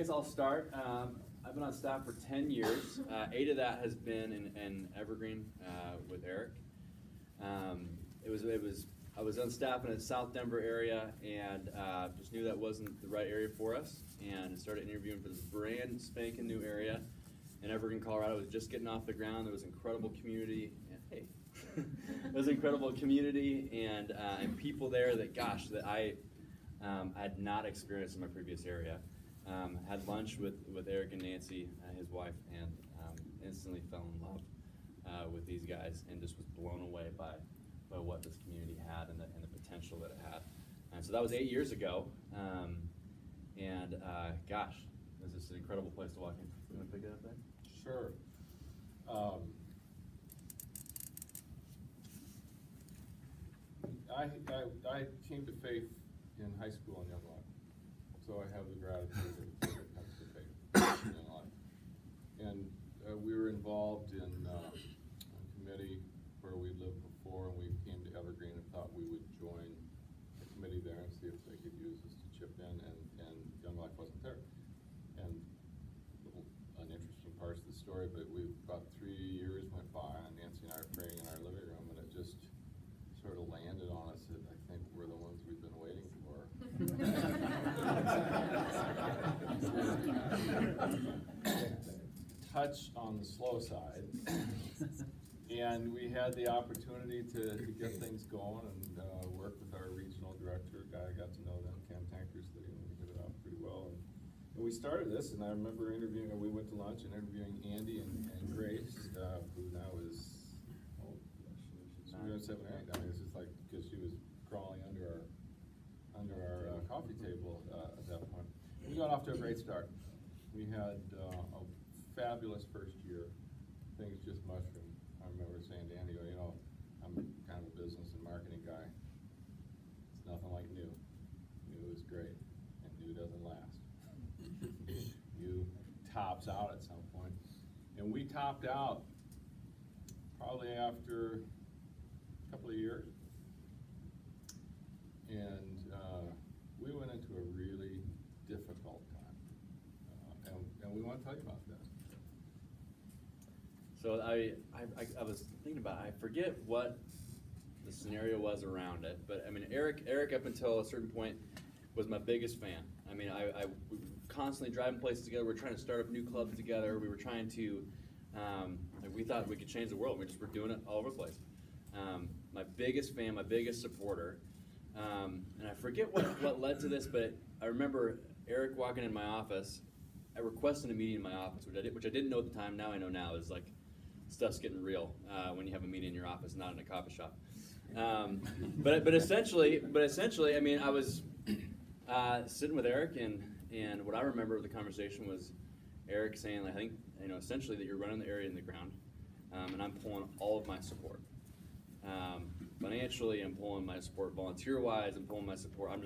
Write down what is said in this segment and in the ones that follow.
guess I'll start. I've been on staff for 10 years. 8 of that has been in Evergreen with Eric. I was on staff in the South Denver area and just knew that wasn't the right area for us, and started interviewing for this brand spanking new area in Evergreen, Colorado. It was just getting off the ground. There was incredible community. There was incredible community and people there that, gosh, that I had not experienced in my previous area. Had lunch with Eric and Nancy, his wife, and instantly fell in love with these guys, and just was blown away by what this community had and the potential that it had. And so that was 8 years ago, gosh, it was just an incredible place to walk in. You want to pick it up there? Sure. I came to faith in high school in Young Life, so I have the gratitude that it comes to faith in Young Life. And we were involved in a committee where we lived before, and we came to Evergreen and thought we would join the committee there and see if they could use us to chip in, and Young Life wasn't there. And uninteresting parts of the story, but about 3 years went by, and Nancy and I were praying in our living room, and it just sort of landed on us that I think we're the ones we've been waiting for. Touch on the slow side, and we had the opportunity to get things going and work with our regional director, guy I got to know then, Cam Tankersley, and we hit it off pretty well. And we started this, and I remember interviewing, we went to lunch and interviewing Andy and Grace, who now is, she's 7 or 8. I mean, it's just like, because she was crawling under our coffee table at that point. We got off to a great start. We had a fabulous first year. Things just mushroomed. I remember saying to Andy, you know, I'm kind of a business and marketing guy. It's nothing like new. New is great, and new doesn't last. New tops out at some point. And we topped out probably after a couple of years. And we went into a really difficult time. And we want to tell you about that. So I was thinking about it. I forget what the scenario was around it, but I mean, Eric up until a certain point was my biggest fan. I mean, we were constantly driving places together. We were trying to start up new clubs together. We were trying to, we thought we could change the world. We just were doing it all over the place. My biggest fan, my biggest supporter, and I forget what led to this, but I remember Eric walking in my office. I requested a meeting in my office, which I didn't know at the time. Now I know now. It's like, stuff's getting real when you have a meeting in your office, not in a coffee shop. But essentially, I mean, I was sitting with Eric, and what I remember of the conversation was Eric saying, I think, you know, essentially that you're running the area in the ground, and I'm pulling all of my support. Financially, I'm pulling my support. Volunteer-wise, I'm pulling my support. I'm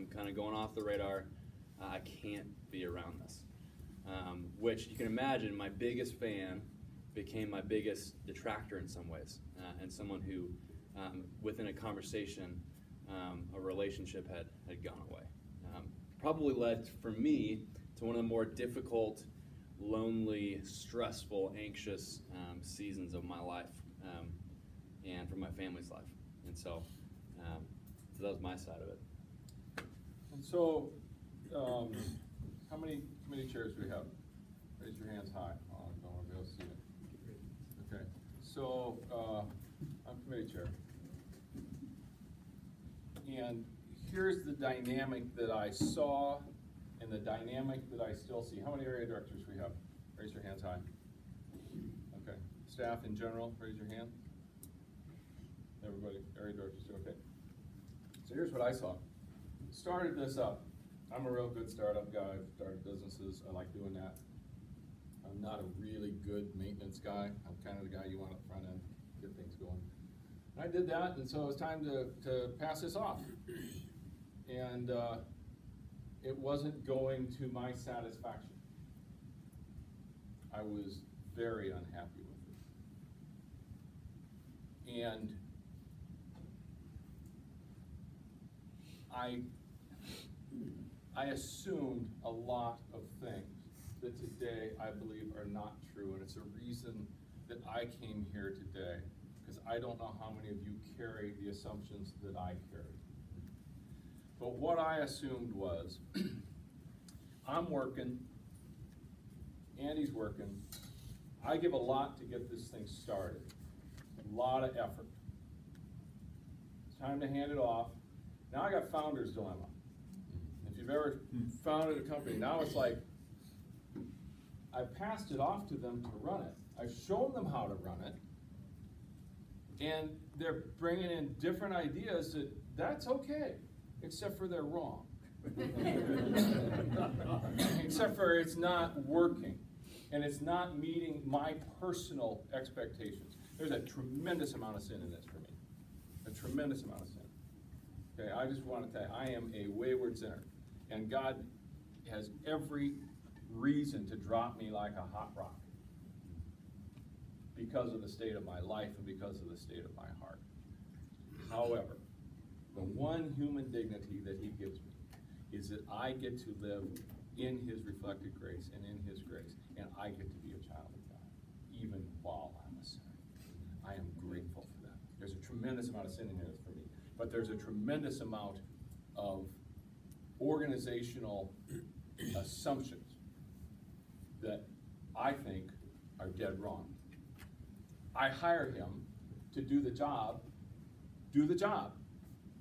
kind of going off the radar. I can't be around this. Which you can imagine, my biggest fan became my biggest detractor in some ways, and someone who, within a conversation, a relationship had gone away. Probably led, for me, to one of the more difficult, lonely, stressful, anxious seasons of my life, and for my family's life. And so that was my side of it. And so, how many committee chairs do we have? Raise your hands high. Oh, I don't want to be able to see it. Okay, so I'm committee chair. And here's the dynamic that I saw and the dynamic that I still see. How many area directors we have? Raise your hands high. Okay. Staff in general, raise your hand. Everybody, area directors, okay. So here's what I saw. Started this up. I'm a real good startup guy. I've started businesses. I like doing that. I'm not a really good maintenance guy. I'm kind of the guy you want up front end, get things going. And I did that, and so it was time to pass this off. And it wasn't going to my satisfaction. I was very unhappy with it. And I assumed a lot of things that today I believe are not true, and it's a reason that I came here today, because I don't know how many of you carry the assumptions that I carry. But what I assumed was, I'm working, Andy's working, I give a lot to get this thing started, a lot of effort. It's time to hand it off. Now I got founder's dilemma. If you've ever founded a company, now it's like, I've passed it off to them to run it. I've shown them how to run it, and they're bringing in different ideas that's okay, except for they're wrong. Except for it's not working, and it's not meeting my personal expectations. There's a tremendous amount of sin in this for me, a tremendous amount of sin. Okay, I just want to tell you, I am a wayward sinner, and God has every reason to drop me like a hot rock because of the state of my life and because of the state of my heart. However, the one human dignity that he gives me is that I get to live in his reflected grace and in his grace, and I get to be a child of God, even while I'm a sinner. I am grateful for that. There's a tremendous amount of sin in here for me, but there's a tremendous amount of organizational assumptions that I think are dead wrong. I hire him to do the job.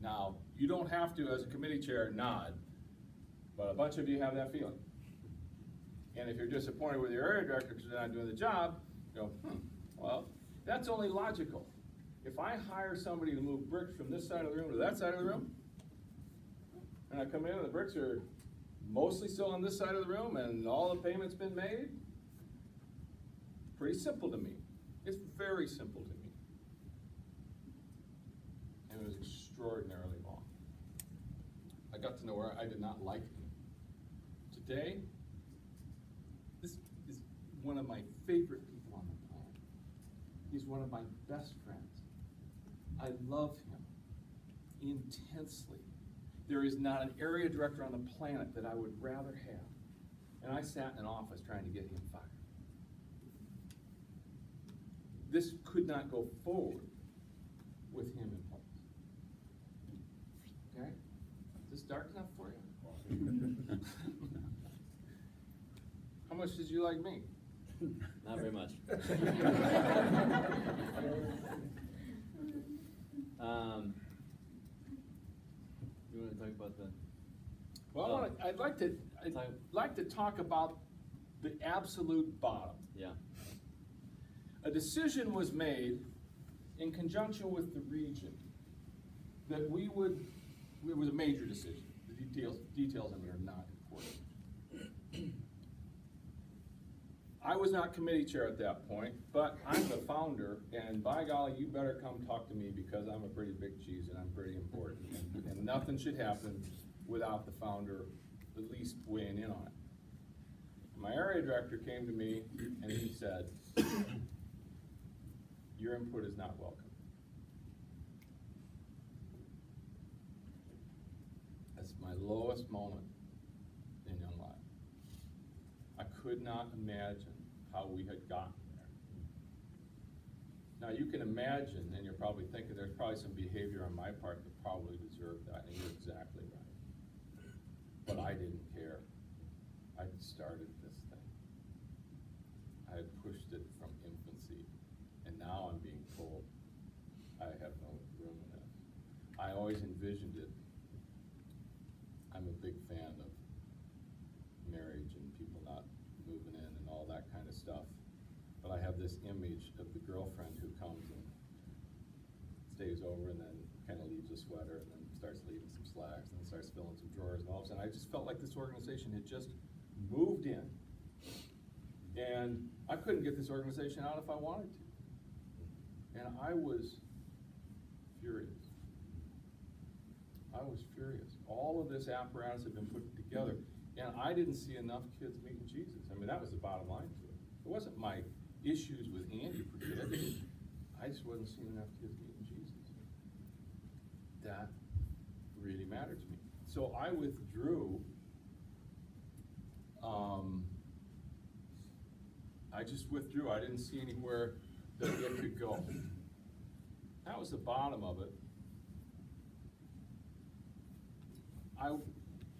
Now, you don't have to, as a committee chair, nod, but a bunch of you have that feeling. And if you're disappointed with your area director because they're not doing the job, you go, well, that's only logical. If I hire somebody to move bricks from this side of the room to that side of the room, and I come in and the bricks are mostly still on this side of the room and all the payments been made, pretty simple to me. It's very simple to me. And it was extraordinarily wrong. I got to know where I did not like him. Today, this is one of my favorite people on the planet. He's one of my best friends. I love him intensely. There is not an area director on the planet that I would rather have. And I sat in an office trying to get him fired. This could not go forward with him in place. Okay? Is this dark enough for you? How much did you like me? Not very much. You want to talk about the? Well, I'd like to talk about the absolute bottom. Yeah. A decision was made in conjunction with the region that it was a major decision. The details of it are not important. I was not committee chair at that point, but I'm the founder, and by golly, you better come talk to me because I'm a pretty big cheese and I'm pretty important, and nothing should happen without the founder at least weighing in on it. My area director came to me and he said, your input is not welcome. That's my lowest moment in young life. I could not imagine how we had gotten there. Now you can imagine, and you're probably thinking there's probably some behavior on my part that probably deserved that, and you're exactly right. But I didn't care. I started this thing. I had pushed it from infancy, and now I'm being told I have no room in it. I always envisioned it. I'm a big fan of marriage and people not moving in and all that kind of stuff. But I have this image of the girlfriend who comes and stays over and then kind of leaves a sweater and then starts leaving some slacks and then starts filling some drawers, and all of a sudden I just felt like this organization had just moved in. And I couldn't get this organization out if I wanted to. And I was furious. I was furious. All of this apparatus had been put together, and I didn't see enough kids meeting Jesus. I mean, that was the bottom line to it. It wasn't my issues with Andy per se. I just wasn't seeing enough kids meeting Jesus. That really mattered to me. So I withdrew I just withdrew. I didn't see anywhere that it could go. That was the bottom of it. I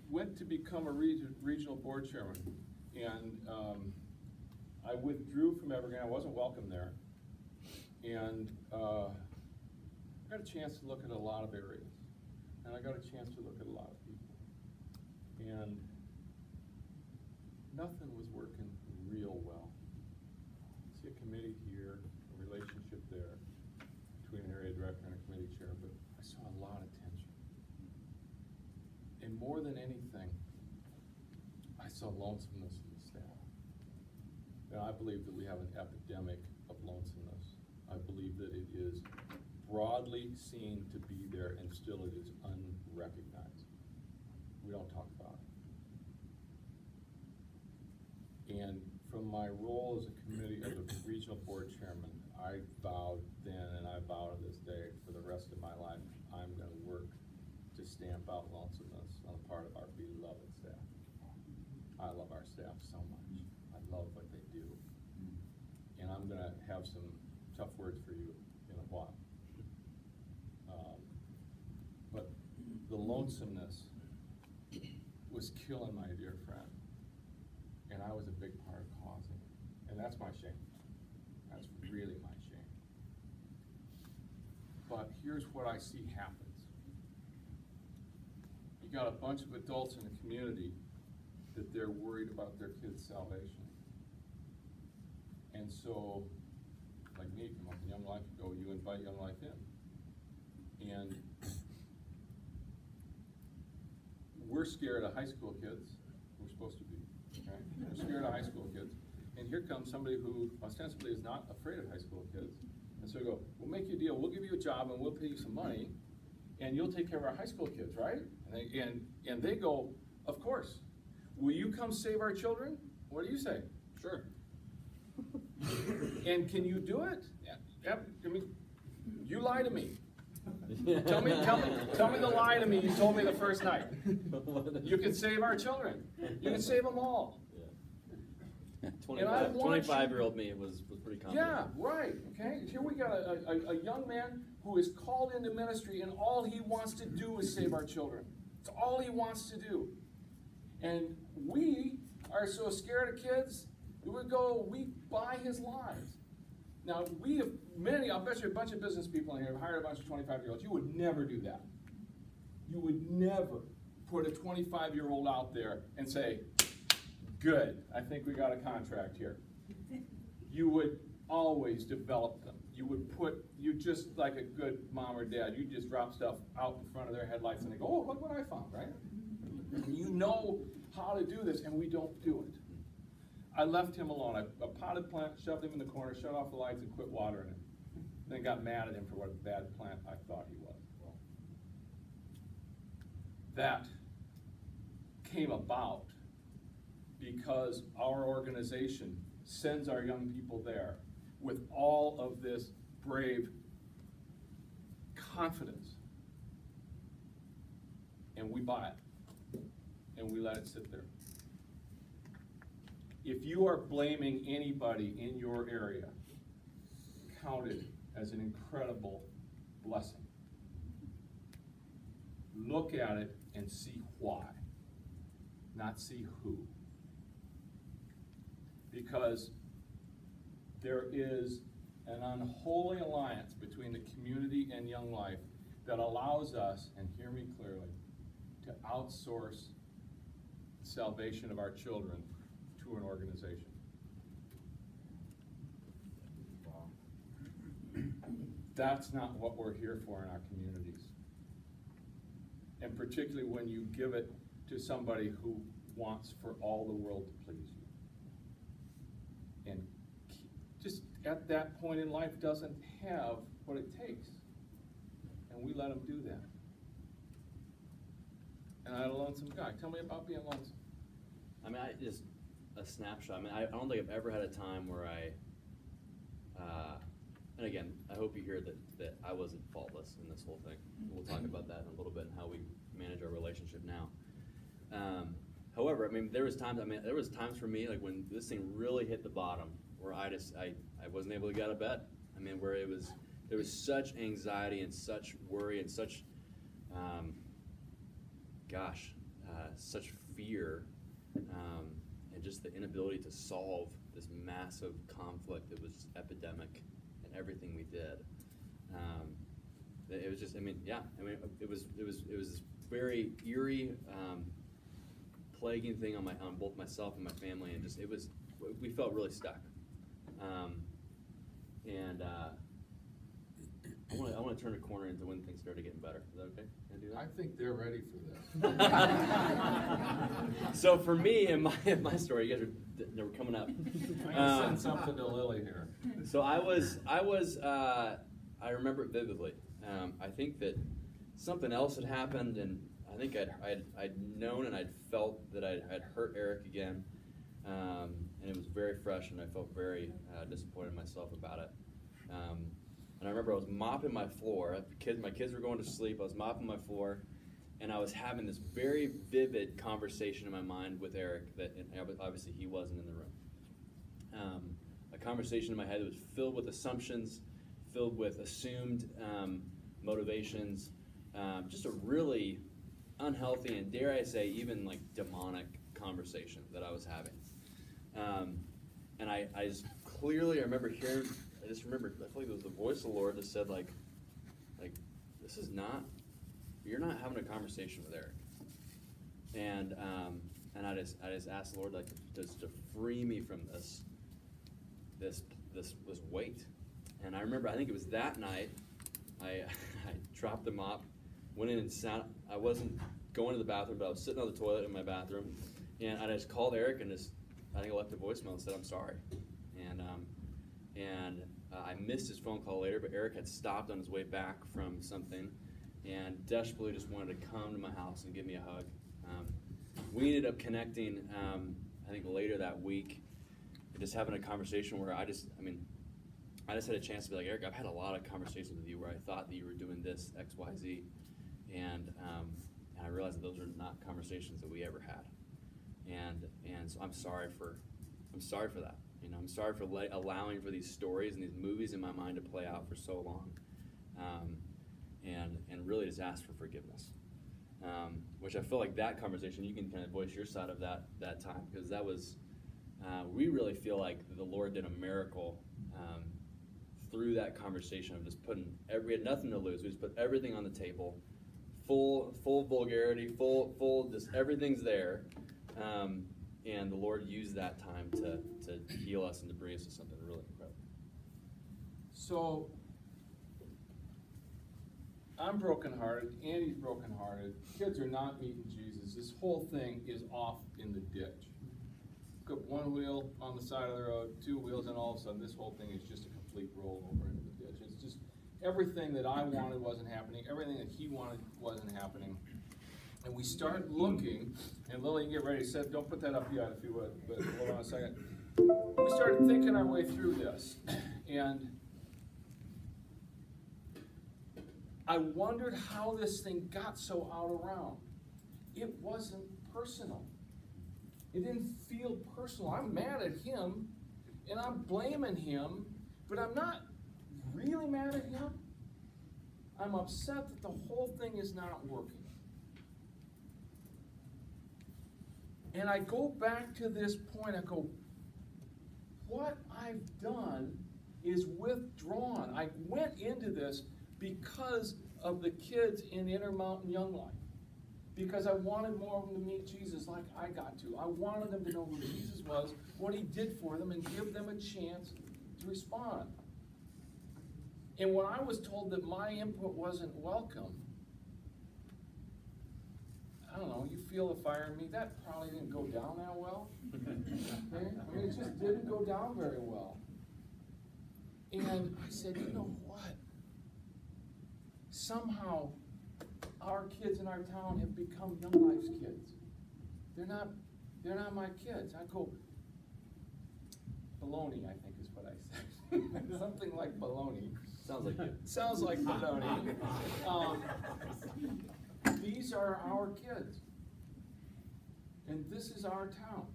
went to become a regional board chairman, and I withdrew from Evergreen. I wasn't welcome there, and I got a chance to look at a lot of areas, and I got a chance to look at a lot of people, and nothing was working real well. See a committee here, a relationship there between an area director and a committee chair, but I saw a lot of tension. And more than anything, I saw lonesomeness in the staff. Now, I believe that we have an epidemic of lonesomeness. I believe that it is broadly seen to be there, and still it is unrecognized. We don't talk about it. And from my role as a regional board chairman, I vowed then, and I vow to this day, for the rest of my life, I'm going to work to stamp out lonesomeness on the part of our beloved staff. I love our staff so much. I love what they do. And I'm going to have some tough words for you in a while. But the lonesomeness was killing my dear friend. And I was a big part of causing it. And that's my shame. That's really my shame. But here's what I see happens. You got a bunch of adults in the community that they're worried about their kids' salvation. And so, like me, from Young Life ago, you invite Young Life in. And we're scared of high school kids. We're supposed to be, right? We're scared of high school kids. And here comes somebody who ostensibly is not afraid of high school kids. And so we go, we'll make you a deal. We'll give you a job and we'll pay you some money, and you'll take care of our high school kids, right? And they go, of course. Will you come save our children? What do you say? Sure. And can you do it? Yeah. I mean, you lie to me. Tell me the lie to me you told me the first night. You can save our children. You can save them all. Yeah. 25-year-old me was pretty confident. Yeah, right. Okay. Here we got a young man who is called into ministry, and all he wants to do is save our children. It's all he wants to do. And we are so scared of kids, we buy his lies. Now, we have I'll bet you a bunch of business people in here have hired a bunch of 25-year-olds. You would never do that. You would never put a 25-year-old out there and say, good, I think we got a contract here. You would always develop them. You just like a good mom or dad, you just drop stuff out in front of their headlights and they go, oh, look what I found, right? You know how to do this, and we don't do it. I left him alone. I potted plant, shoved him in the corner, shut off the lights, and quit watering him. Then got mad at him for what a bad plant I thought he was. Well, that came about because our organization sends our young people there with all of this brave confidence. And we buy it. And we let it sit there. If you are blaming anybody in your area, count it as an incredible blessing. Look at it and see why, not see who. Because there is an unholy alliance between the community and Young Life that allows us, and hear me clearly, to outsource the salvation of our children to an organization. That's not what we're here for in our communities. And particularly when you give it to somebody who wants for all the world to please you. And just at that point in life doesn't have what it takes. And we let them do that. And I had a lonesome guy. Tell me about being lonesome. I mean, just a snapshot. I mean, I don't think I've ever had a time where and again, I hope you hear that I wasn't faultless in this whole thing. We'll talk about that in a little bit and how we manage our relationship now. However, I mean, there was times for me, like when this thing really hit the bottom, where I wasn't able to get out of bed. I mean, where there was such anxiety and such worry and such, such fear, and just the inability to solve this massive conflict that was epidemic in everything we did. It was just, it was this very eerie, plaguing thing on both myself and my family, and just we felt really stuck. I want to turn a corner into when things started getting better. Is that okay? Can I do that? I think they're ready for this. So for me, in my story, you guys were coming up. I'm gonna send something to Lily here. So I remember it vividly. I think that something else had happened, and I think I'd known and I'd felt that I'd hurt Eric again, and it was very fresh, and I felt very disappointed in myself about it. And I remember I was mopping my floor. My kids were going to sleep. I was mopping my floor, and I was having this very vivid conversation in my mind with Eric that obviously he wasn't in the room. A conversation in my head that was filled with assumptions, filled with assumed motivations, just a really unhealthy and, dare I say, even like demonic conversation that I was having. And I just clearly, I remember hearing, I feel like it was the voice of the Lord that said, like, this is not, you're not having a conversation with Eric. And I just asked the Lord, like, just to free me from this weight. And I remember, I think it was that night, I dropped the mop, went in and sat. I wasn't going to the bathroom, but I was sitting on the toilet in my bathroom, and I just called Eric and I think I left a voicemail and said, I'm sorry. And I missed his phone call later, but Eric had stopped on his way back from something and desperately just wanted to come to my house and give me a hug. We ended up connecting, I think later that week, just having a conversation where I just had a chance to be like, Eric, I've had a lot of conversations with you where I thought that you were doing this, X, Y, Z, and I realized that those are not conversations that we ever had, and so I'm sorry for that. You know, I'm sorry for allowing for these stories and these movies in my mind to play out for so long, and really just ask for forgiveness. Which I feel like that conversation, you can kind of voice your side of that time, because that was, we really feel like the Lord did a miracle through that conversation of just we had nothing to lose. We just put everything on the table, full vulgarity, full just everything's there. And the Lord used that time to heal us and to bring us to something really incredible. So, I'm brokenhearted, Andy's brokenhearted, kids are not meeting Jesus, this whole thing is off in the ditch. Put one wheel on the side of the road, two wheels, and all of a sudden this whole thing is just a complete rollover into the ditch. It's just everything that I wanted wasn't happening, everything that he wanted wasn't happening. And we start looking, and Lily, you get ready to set, don't put that up yet if you would, but hold on a second. We started thinking our way through this, and I wondered how this thing got so out of round. It wasn't personal. It didn't feel personal. I'm mad at him, and I'm blaming him, but I'm not really mad at him. I'm upset that the whole thing is not working. And I go back to this point, I go, what I've done is withdrawn. I went into this because of the kids in Intermountain Young Life. Because I wanted more of them to meet Jesus like I got to. I wanted them to know who Jesus was, what he did for them, and give them a chance to respond. And when I was told that my input wasn't welcome, I don't know, you feel the fire in me, that probably didn't go down that well. Okay? I mean, it just didn't go down very well. And I said, you know what? Somehow, our kids in our town have become Young Life's kids. They're not my kids. I go, baloney, I think is what I said. Something like baloney. Sounds like you. Sounds like baloney. These are our kids. And this is our town.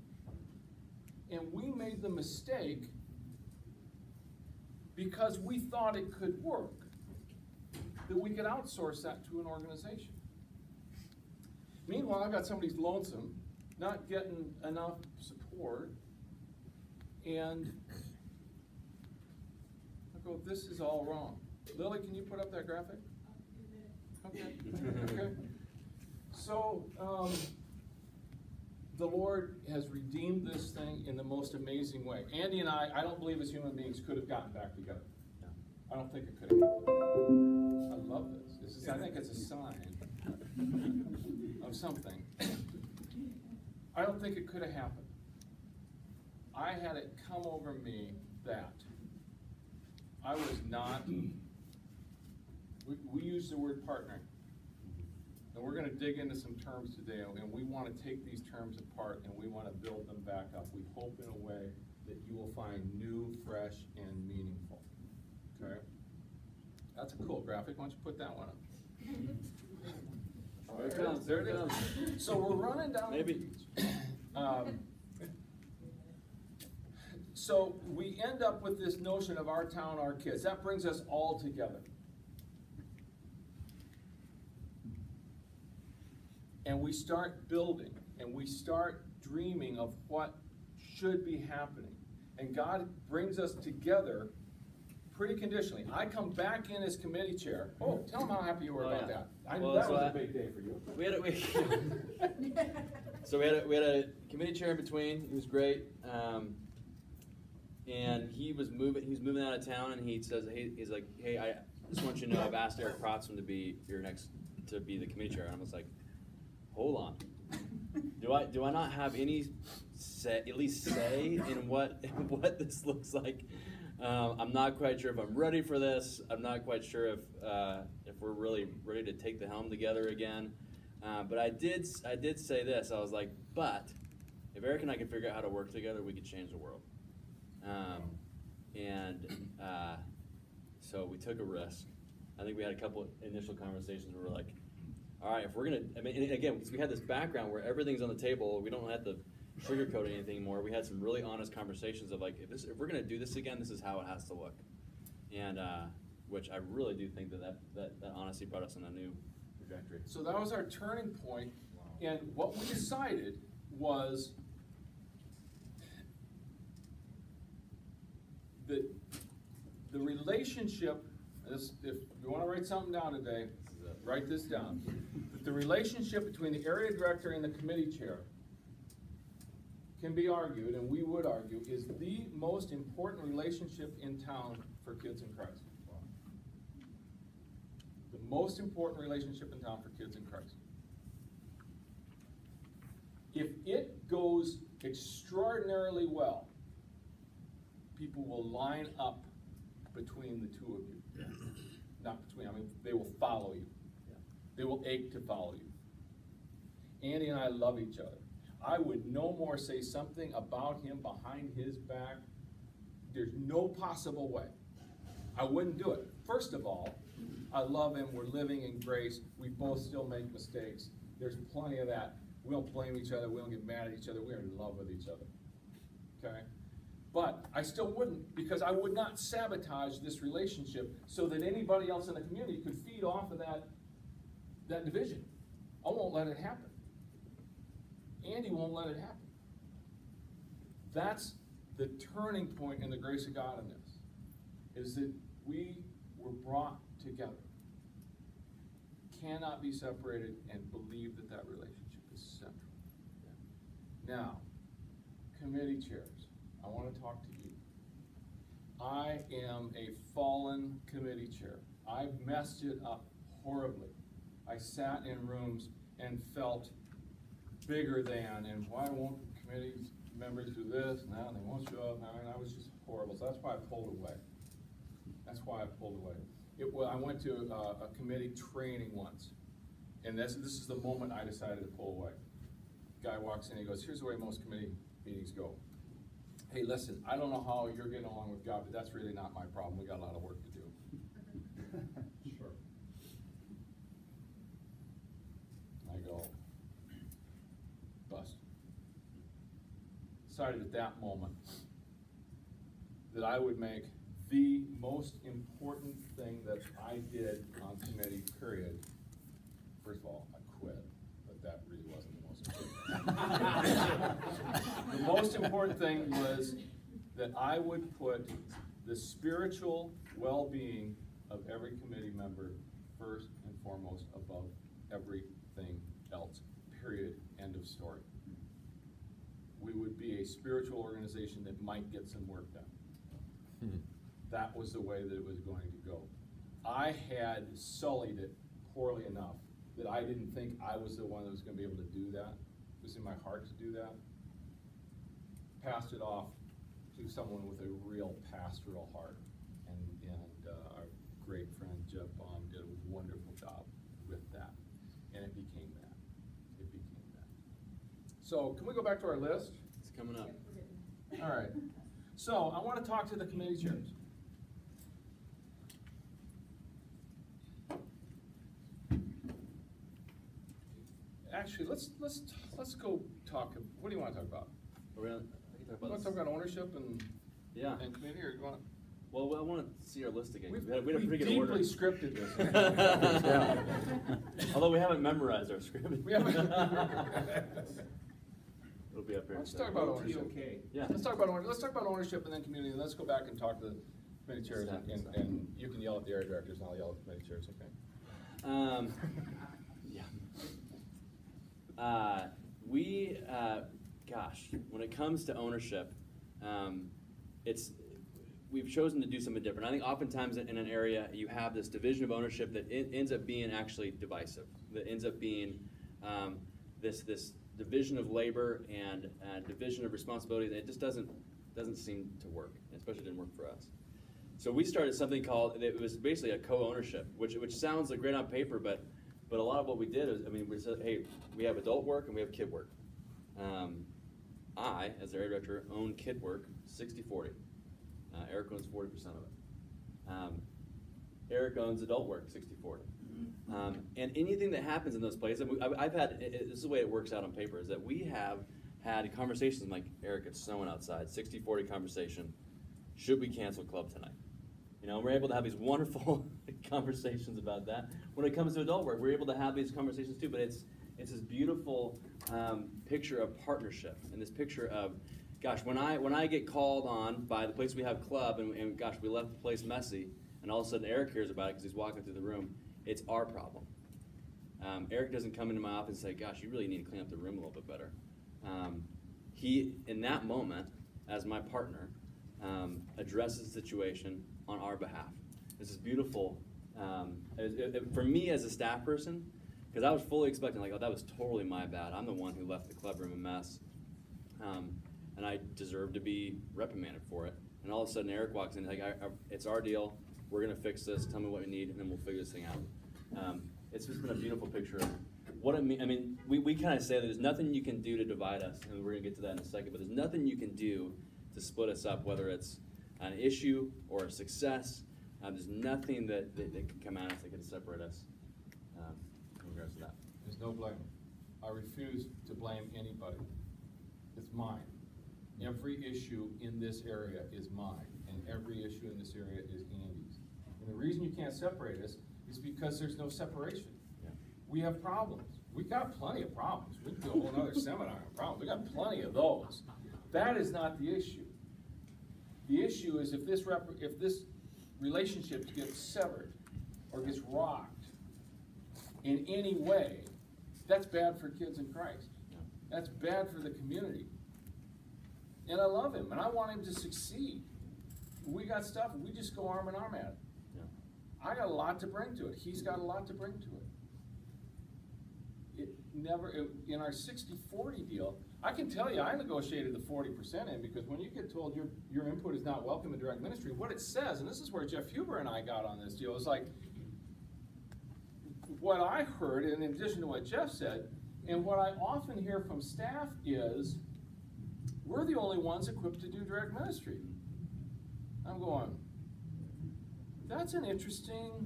And we made the mistake because we thought it could work, that we could outsource that to an organization. Meanwhile, I got somebody who's lonesome, not getting enough support, and I go, this is all wrong. Lily, can you put up that graphic? Okay. Okay. So, the Lord has redeemed this thing in the most amazing way. Andy and I don't believe as human beings could have gotten back together. No. I don't think it could have happened. I love this. I think it's a sign of something. I don't think it could have happened. I had it come over me that I was not, we use the word partnering. And we're going to dig into some terms today, and we want to take these terms apart and we want to build them back up. We hope in a way that you will find new, fresh, and meaningful. Okay? That's a cool graphic. Why don't you put that one up? There it comes. There it comes. So we're running down Maybe. the beach. So we end up with this notion of our town, our kids. That brings us all together. And we start building, and we start dreaming of what should be happening. And God brings us together pretty conditionally. I come back in as committee chair. Oh, tell them how happy you were about that. That was a big day for you. So we had a committee chair in between. He was great, and he was moving out of town, and he says, he's like, hey, I just want you to know I've asked Eric Protzman to be the committee chair. And I was like, hold on. Do I not have any at least say in what this looks like? I'm not quite sure if I'm ready for this. I'm not quite sure if we're really ready to take the helm together again. But I did say this. I was like, but if Eric and I can figure out how to work together, we could change the world. So we took a risk. I think we had a couple initial conversations where we're like, all right, if we're gonna, I mean, and again, because we had this background where everything's on the table, we don't have to sugarcoat anything anymore. We had some really honest conversations of like, if we're gonna do this again, this is how it has to look, and which I really do think that honesty brought us on a new trajectory. So that was our turning point, and what we decided was that the relationship. If you want to write something down today, write this down. The relationship between the area director and the committee chair can be argued, and we would argue, is the most important relationship in town for kids in Christ. The most important relationship in town for kids in Christ. If it goes extraordinarily well, people will line up between the two of you. Not between, I mean, they will follow you. They will ache to follow you. Andy and I love each other. I would no more say something about him behind his back. There's no possible way. I wouldn't do it. First of all, I love him. We're living in grace. We both still make mistakes. There's plenty of that. We don't blame each other. We don't get mad at each other. We're in love with each other. Okay? But I still wouldn't, because I would not sabotage this relationship so that anybody else in the community could feed off of that division. I won't let it happen. Andy won't let it happen. That's the turning point in the grace of God in this, is that we were brought together. Cannot be separated, and believe that relationship is central. Now, committee chairs, I want to talk to you. I am a fallen committee chair. I messed it up horribly. I sat in rooms and felt bigger than, and why won't committee members do this and that, and they won't show up. I mean, I was just horrible. So that's why I pulled away. That's why I pulled away. I went to a committee training once, and this is the moment I decided to pull away. Guy walks in, he goes, here's the way most committee meetings go. Hey, listen, I don't know how you're getting along with God, but that's really not my problem. We got a lot of work to do. Sure. I go, bust. decided at that moment that I would make the most important thing that I did on committee, period. First of all, I quit, but that really wasn't the most important. The most important thing was that I would put the spiritual well-being of every committee member first and foremost above everything else, period, end of story. We would be a spiritual organization that might get some work done. That was the way that it was going to go. I had sullied it poorly enough that I didn't think I was the one that was going to be able to do that. It was in my heart to do that. Passed it off to someone with a real pastoral heart. And our great friend Jeff Baum did a wonderful job with that. And it became that. It became that. So can we go back to our list? It's coming up. All right. So I want to talk to the committee chairs. Actually, let's go talk. What do you want to talk about? I can talk You about want to talk about ownership and yeah. and committee, or you want? Well, I want to see our list again. We've, We had a pretty good deeply order. scripted this. Yeah. Although we haven't memorized our script. We haven't. It'll be up here. Let's talk about ownership. Okay. Yeah. Let's talk about ownership and then community. And let's go back and talk to the committee chairs, and you can yell at the area directors, and I'll yell at the committee chairs. Okay. Yeah. Gosh, when it comes to ownership, we've chosen to do something different. I think oftentimes in an area you have this division of ownership that ends up being actually divisive. That ends up being this division of labor and division of responsibility that it just doesn't seem to work. Especially didn't work for us. So we started something called, it was basically a co-ownership, which sounds like great on paper, but a lot of what we did is, we said, hey, we have adult work and we have kid work. I, as the area director, own kid work 60-40. Eric owns 40% of it. Eric owns adult work 60-40. And anything that happens in those places, I've had, this is the way it works out on paper, is that we have had conversations like, Eric, it's snowing outside, 60-40 conversation. Should we cancel club tonight? We're able to have these wonderful conversations about that. When it comes to adult work, we're able to have these conversations too, but it's this beautiful picture of partnership and this picture of, gosh, when I get called on by the place we have club and gosh, we left the place messy, and all of a sudden Eric hears about it because he's walking through the room, it's our problem. Eric doesn't come into my office and say, gosh, you really need to clean up the room a little bit better. He, in that moment, as my partner, addresses the situation on our behalf. This is beautiful. For me as a staff person, because I was fully expecting, like, oh, that was totally my bad. I'm the one who left the club room a mess. And I deserve to be reprimanded for it. And all of a sudden Eric walks in, like, it's our deal. We're going to fix this. Tell me what you need, and then we'll figure this thing out. It's just been a beautiful picture of what it means. We kind of say that there's nothing you can do to divide us, and we're going to get to that in a second, but there's nothing you can do to split us up, whether it's an issue or a success. There's nothing that can come at us that can separate us in regards to that. There's no blame. I refuse to blame anybody. It's mine. Every issue in this area is mine, and every issue in this area is Andy's. And the reason you can't separate us is because there's no separation. Yeah. We have problems. We've got plenty of problems. We can do a whole other seminar on problems. We've got plenty of those. That is not the issue. The issue is if this relationship gets severed or gets rocked in any way, that's bad for kids in Christ. Yeah. That's bad for the community. And I love him, and I want him to succeed. We got stuff, we just go arm in arm at it. Yeah. I got a lot to bring to it. He's got a lot to bring to it. In our 60-40 deal, I can tell you I negotiated the 40% in, because when you get told your input is not welcome in direct ministry, what it says, and this is where Jeff Huber and I got on this deal, is like, what I heard, in addition to what Jeff said, and what I often hear from staff is, we're the only ones equipped to do direct ministry. I'm going, that's an interesting,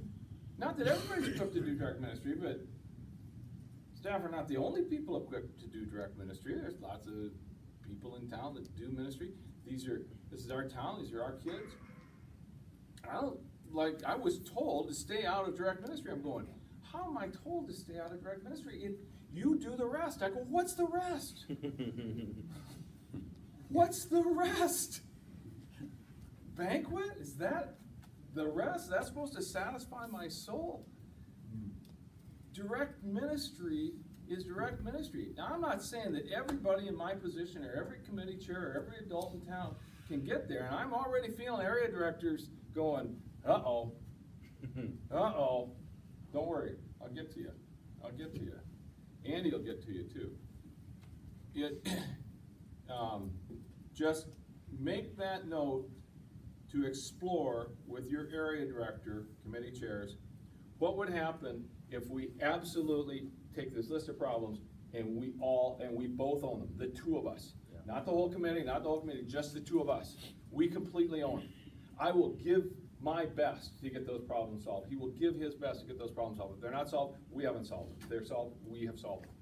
not that everybody's equipped to do direct ministry, but staff are not the only people equipped to do direct ministry. There's lots of people in town that do ministry. This is our town, these are our kids. I was told to stay out of direct ministry. I'm going, how am I told to stay out of direct ministry? You do the rest. I go, what's the rest? What's the rest? Banquet? Is that the rest? That's supposed to satisfy my soul. Direct ministry is direct ministry. Now, I'm not saying that everybody in my position or every committee chair or every adult in town can get there. And I'm already feeling area directors going, uh-oh, uh-oh. Don't worry, I'll get to you. I'll get to you. Andy will get to you too. Just make that note to explore with your area director, committee chairs, what would happen if we absolutely take this list of problems and we both own them, the two of us. Yeah. Not the whole committee, just the two of us. We completely own them. I will give my best to get those problems solved. He will give his best to get those problems solved. If they're not solved, we haven't solved them. If they're solved, we have solved them.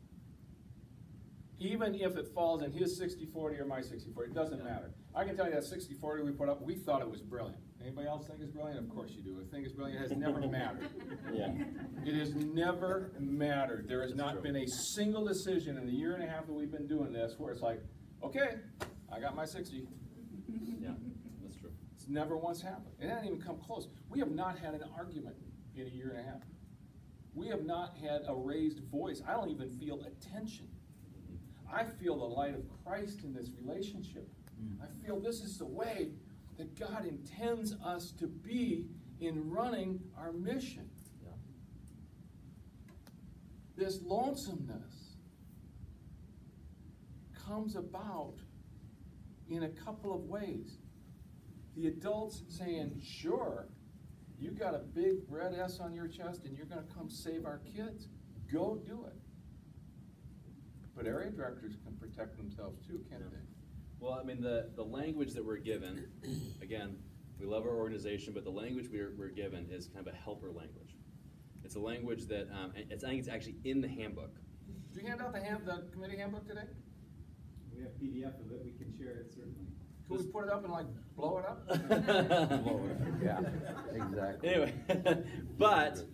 Even if it falls in his 60-40 or my 60-40, it doesn't matter. I can tell you that 60-40 we put up, we thought it was brilliant. Anybody else think it's brilliant? Of course you do. If think it's brilliant, it has never mattered. Yeah. It has never mattered. There has not been a single decision in the year and a half that we've been doing this where it's like, okay, I got my 60. Yeah, that's true. It's never once happened. It hasn't even come close. We have not had an argument in a year and a half. We have not had a raised voice. I don't even feel attention. I feel the light of Christ in this relationship. I feel this is the way that God intends us to be in running our mission. Yeah. This lonesomeness comes about in a couple of ways. The adults saying, sure, you got a big red S on your chest and you're going to come save our kids. Go do it. But area directors can protect themselves too, can't they? Well, I mean, the language that we're given, again, we love our organization, but the language we're given is kind of a helper language. It's a language that, I think it's actually in the handbook. Did you hand out the committee handbook today? We have PDF of it, we can share it certainly. Can we put it up and like blow it up? Blow it up. Yeah, exactly. Anyway, but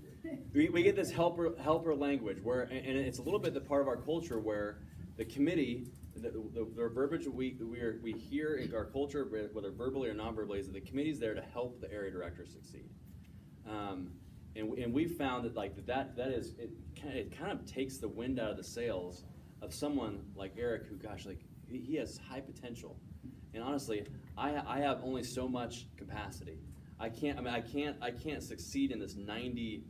we get this helper language where, and it's a little bit the part of our culture where the committee, the verbiage we hear in our culture, whether verbally or non-verbally, is that the committee's there to help the area director succeed. And we've found that it kind of takes the wind out of the sails of someone like Eric, who, gosh, like he has high potential. And honestly, I have only so much capacity. I can't succeed in this 95-5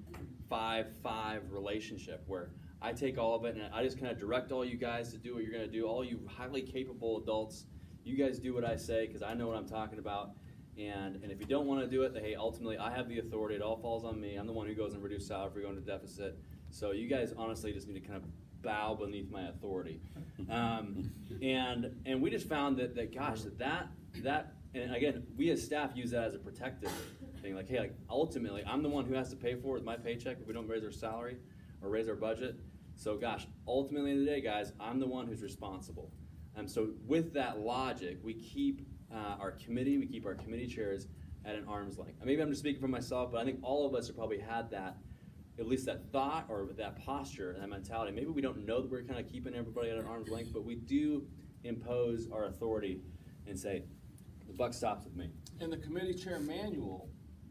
relationship where I take all of it and I just kind of direct all you guys to do what you're going to do. All you highly capable adults, you guys do what I say because I know what I'm talking about. And if you don't want to do it, then hey, ultimately I have the authority. It all falls on me. I'm the one who goes and reduces salary if we go into deficit. So you guys honestly just need to kind of bow beneath my authority. And we just found that gosh, that and again, we as staff use that as a protective thing. Like, hey, like ultimately, I'm the one who has to pay for it with my paycheck if we don't raise our salary or raise our budget. So gosh, ultimately in the day, guys, I'm the one who's responsible. So with that logic, we keep our committee chairs at an arm's length. Maybe I'm just speaking for myself, but I think all of us have probably had that, at least that thought or that posture and that mentality. Maybe we don't know that we're kind of keeping everybody at an arm's length, but we do impose our authority and say, the buck stops with me. And the committee chair manual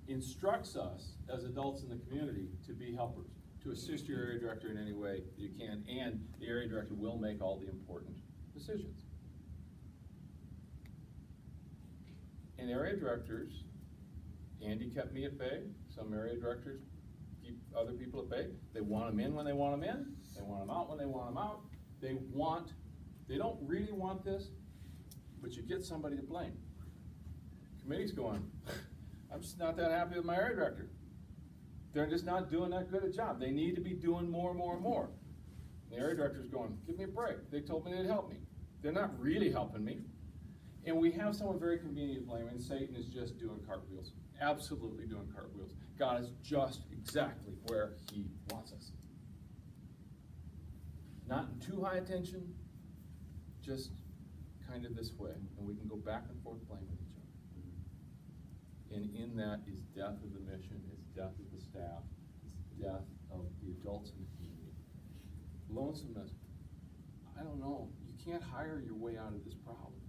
instructs us as adults in the community to be helpers, to assist your area director in any way you can, and the area director will make all the important decisions. And area directors, Andy kept me at bay, some area directors keep other people at bay. They want them in when they want them in, they want them out when they want them out. They don't really want this, but you get somebody to blame. Committee's going, I'm just not that happy with my area director. They're just not doing that good a job. They need to be doing more and more and more. The area director's going, give me a break. They told me they'd help me. They're not really helping me. And we have someone very convenient to blame, and Satan is just doing cartwheels. Absolutely doing cartwheels. God is just exactly where he wants us. Not in too high attention, just kind of this way, and we can go back and forth blaming each other. And in that is death of the mission, it's death of the staff, it's death of the adults in the community. Lonesomeness, I don't know, you can't hire your way out of this problem.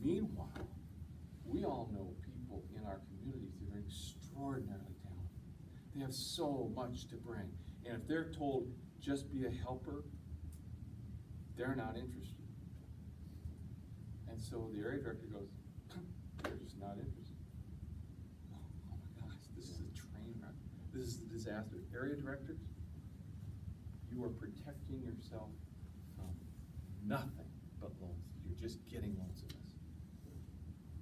Meanwhile, we all know people in our communities that are extraordinarily talented. They have so much to bring. And if they're told, just be a helper, they're not interested. And so the area director goes, they're just not interested. Oh my gosh, this is a train wreck. This is a disaster. Area directors, you are protecting yourself from nothing but loneliness. You're just getting lonesomeness.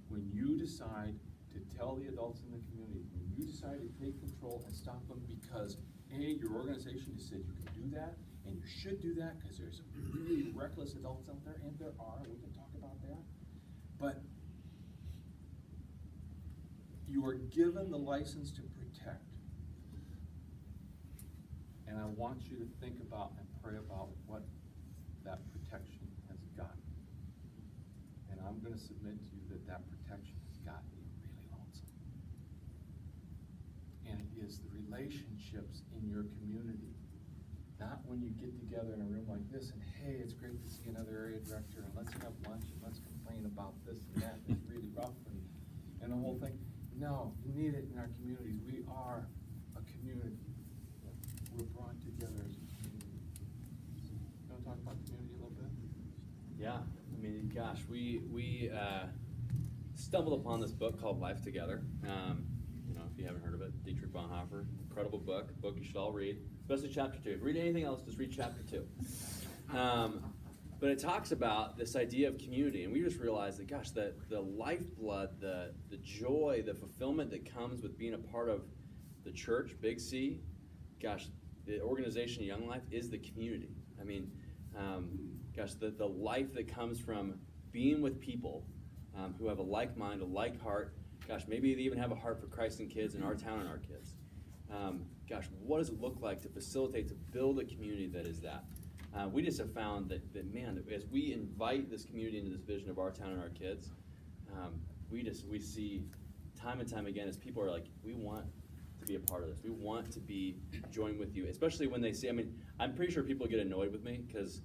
When you decide to tell the adults in the community, when you decide to take control and stop them because A, your organization has said you can do that, and you should do that because there's some really reckless adults out there, and there are, we can talk about that. But you are given the license to protect. And I want you to think about and pray about what that protection has gotten. And I'm going to submit to you that that protection has gotten you really lonesome. And it is the relationships in your community. Not when you get together in a room like this and, hey, it's great to see another area director, and let's have lunch and let's complain about this and that. It's really rough and the whole thing. No, you need it in our communities. We are a community. We're brought together as a community. You want to talk about community a little bit? Yeah, I mean, gosh, we stumbled upon this book called Life Together. You know, if you haven't heard of it, Dietrich Bonhoeffer, incredible book you should all read, especially chapter 2. If you read anything else, just read chapter 2. But it talks about this idea of community, and we just realized that, gosh, the lifeblood, the joy, the fulfillment that comes with being a part of the church, Big C, gosh, the organization Young Life is the community. I mean, gosh, the life that comes from being with people who have a like mind, a like heart. Gosh, maybe they even have a heart for Christ and kids in our town and our kids. Gosh, what does it look like to facilitate, to build a community that is that? We just have found that man, as we invite this community into this vision of our town and our kids, we see time and time again as people are like, we want to be a part of this. We want to be joined with you, especially when they see, I mean, I'm pretty sure people get annoyed with me because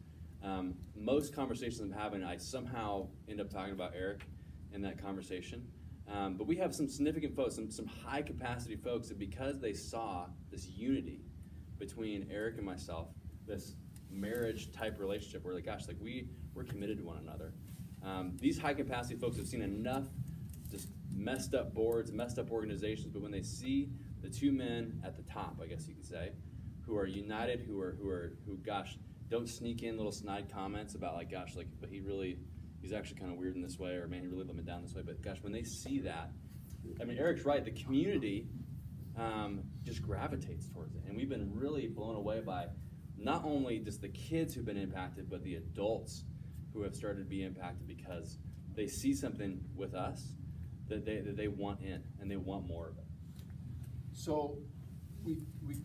most conversations I'm having, I somehow end up talking about Eric in that conversation. But we have some significant folks, some high capacity folks that because they saw this unity between Eric and myself, this marriage type relationship where like, gosh, like we're committed to one another. These high capacity folks have seen enough just messed up boards, messed up organizations, but when they see the two men at the top, I guess you could say, who are united, who gosh, don't sneak in little snide comments about like, gosh, like, but he's actually kind of weird in this way, or man, he really let me down this way. But gosh, when they see that, I mean, Eric's right, the community just gravitates towards it. And we've been really blown away by not only just the kids who've been impacted, but the adults who have started to be impacted because they see something with us that they want in, and they want more of it. So we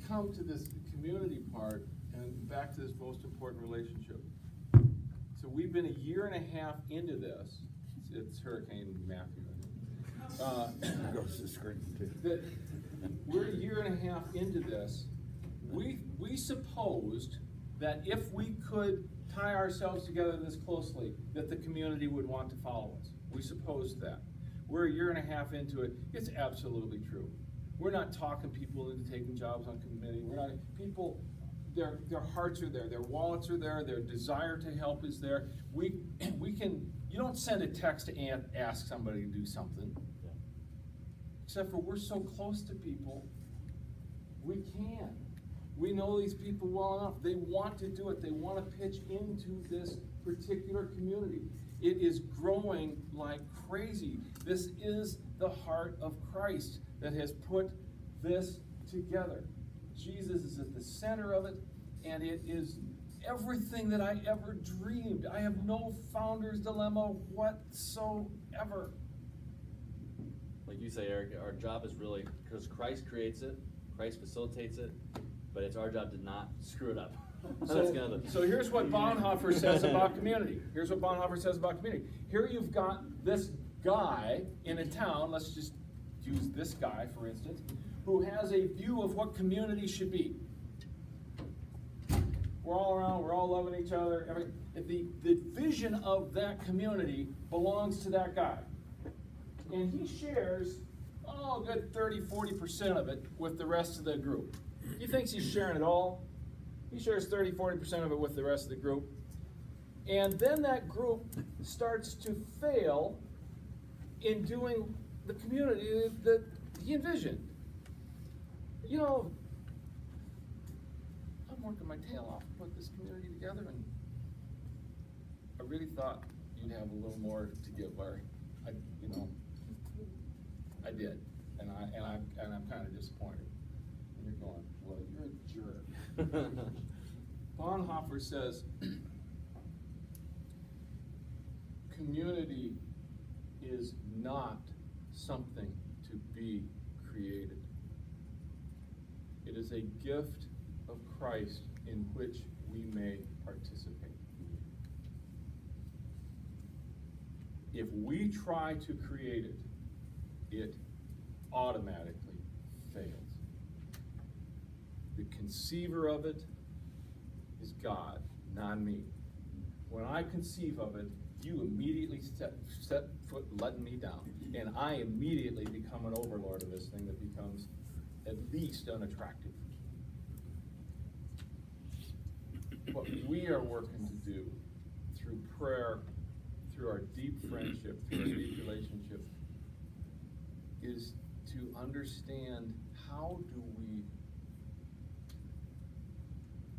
come to this community part and back to this most important relationship. So we've been a year and a half into this. It's Hurricane Matthew. Goes to the screen too. We're a year and a half into this. We supposed that if we could tie ourselves together this closely, that the community would want to follow us. We supposed that. We're a year and a half into it. It's absolutely true. We're not talking people into taking jobs on committee. We're not people. Their hearts are there. Their wallets are there. Their desire to help is there. We can. You don't send a text to ask somebody to do something. Yeah. Except for we're so close to people, we can. We know these people well enough. They want to do it. They want to pitch into this particular community. It is growing like crazy. This is the heart of Christ that has put this together. Jesus is at the center of it, and it is everything that I ever dreamed. I have no founder's dilemma whatsoever. Like you say, Eric, our job is really, because Christ creates it, Christ facilitates it, but it's our job to not screw it up. So here's what Bonhoeffer says about community. Here's what Bonhoeffer says about community. Here you've got this guy in a town, let's just use this guy for instance, who has a view of what community should be. We're all around, we're all loving each other. The vision of that community belongs to that guy. And he shares, oh, a good 30–40% of it with the rest of the group. He thinks he's sharing it all. He shares 30–40% of it with the rest of the group. And then that group starts to fail in doing the community that he envisioned. You know, I'm working my tail off to put this community together, and I really thought you'd have a little more to give, Larry. I did, and I'm kind of disappointed. And you're going, well, you're a jerk. Bonhoeffer says, community is not something to be created. It is a gift of Christ in which we may participate. If we try to create it, it automatically fails. The conceiver of it is God, not me. When I conceive of it, you immediately set foot letting me down, and I immediately become an overlord of this thing that becomes at least unattractive. What we are working to do through prayer, through our deep friendship, through our deep relationship, is to understand how do we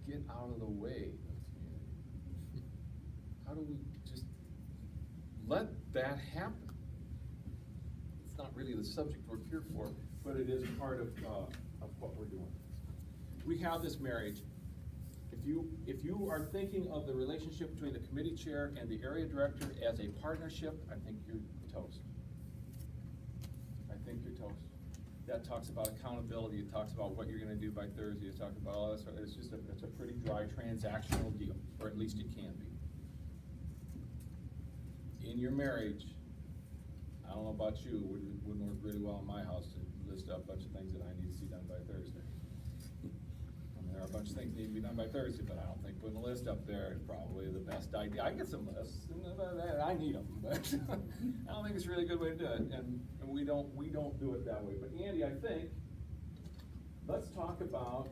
get out of the way of community? How do we just let that happen? It's not really the subject we're here for, but it is part of what we're doing. We have this marriage. If you are thinking of the relationship between the committee chair and the area director as a partnership, I think you're toast. I think you're toast. That talks about accountability. It talks about what you're going to do by Thursday. It talks about all this. It's a pretty dry transactional deal, or at least it can be. In your marriage, I don't know about you, it wouldn't work really well in my house to list out a bunch of things that I need to see done by Thursday. There are a bunch of things that need to be done by Thursday, but I don't think putting a list up there is probably the best idea. I get some lists, and I need them, but I don't think it's a really good way to do it, and we don't do it that way. But Andy, I think let's talk about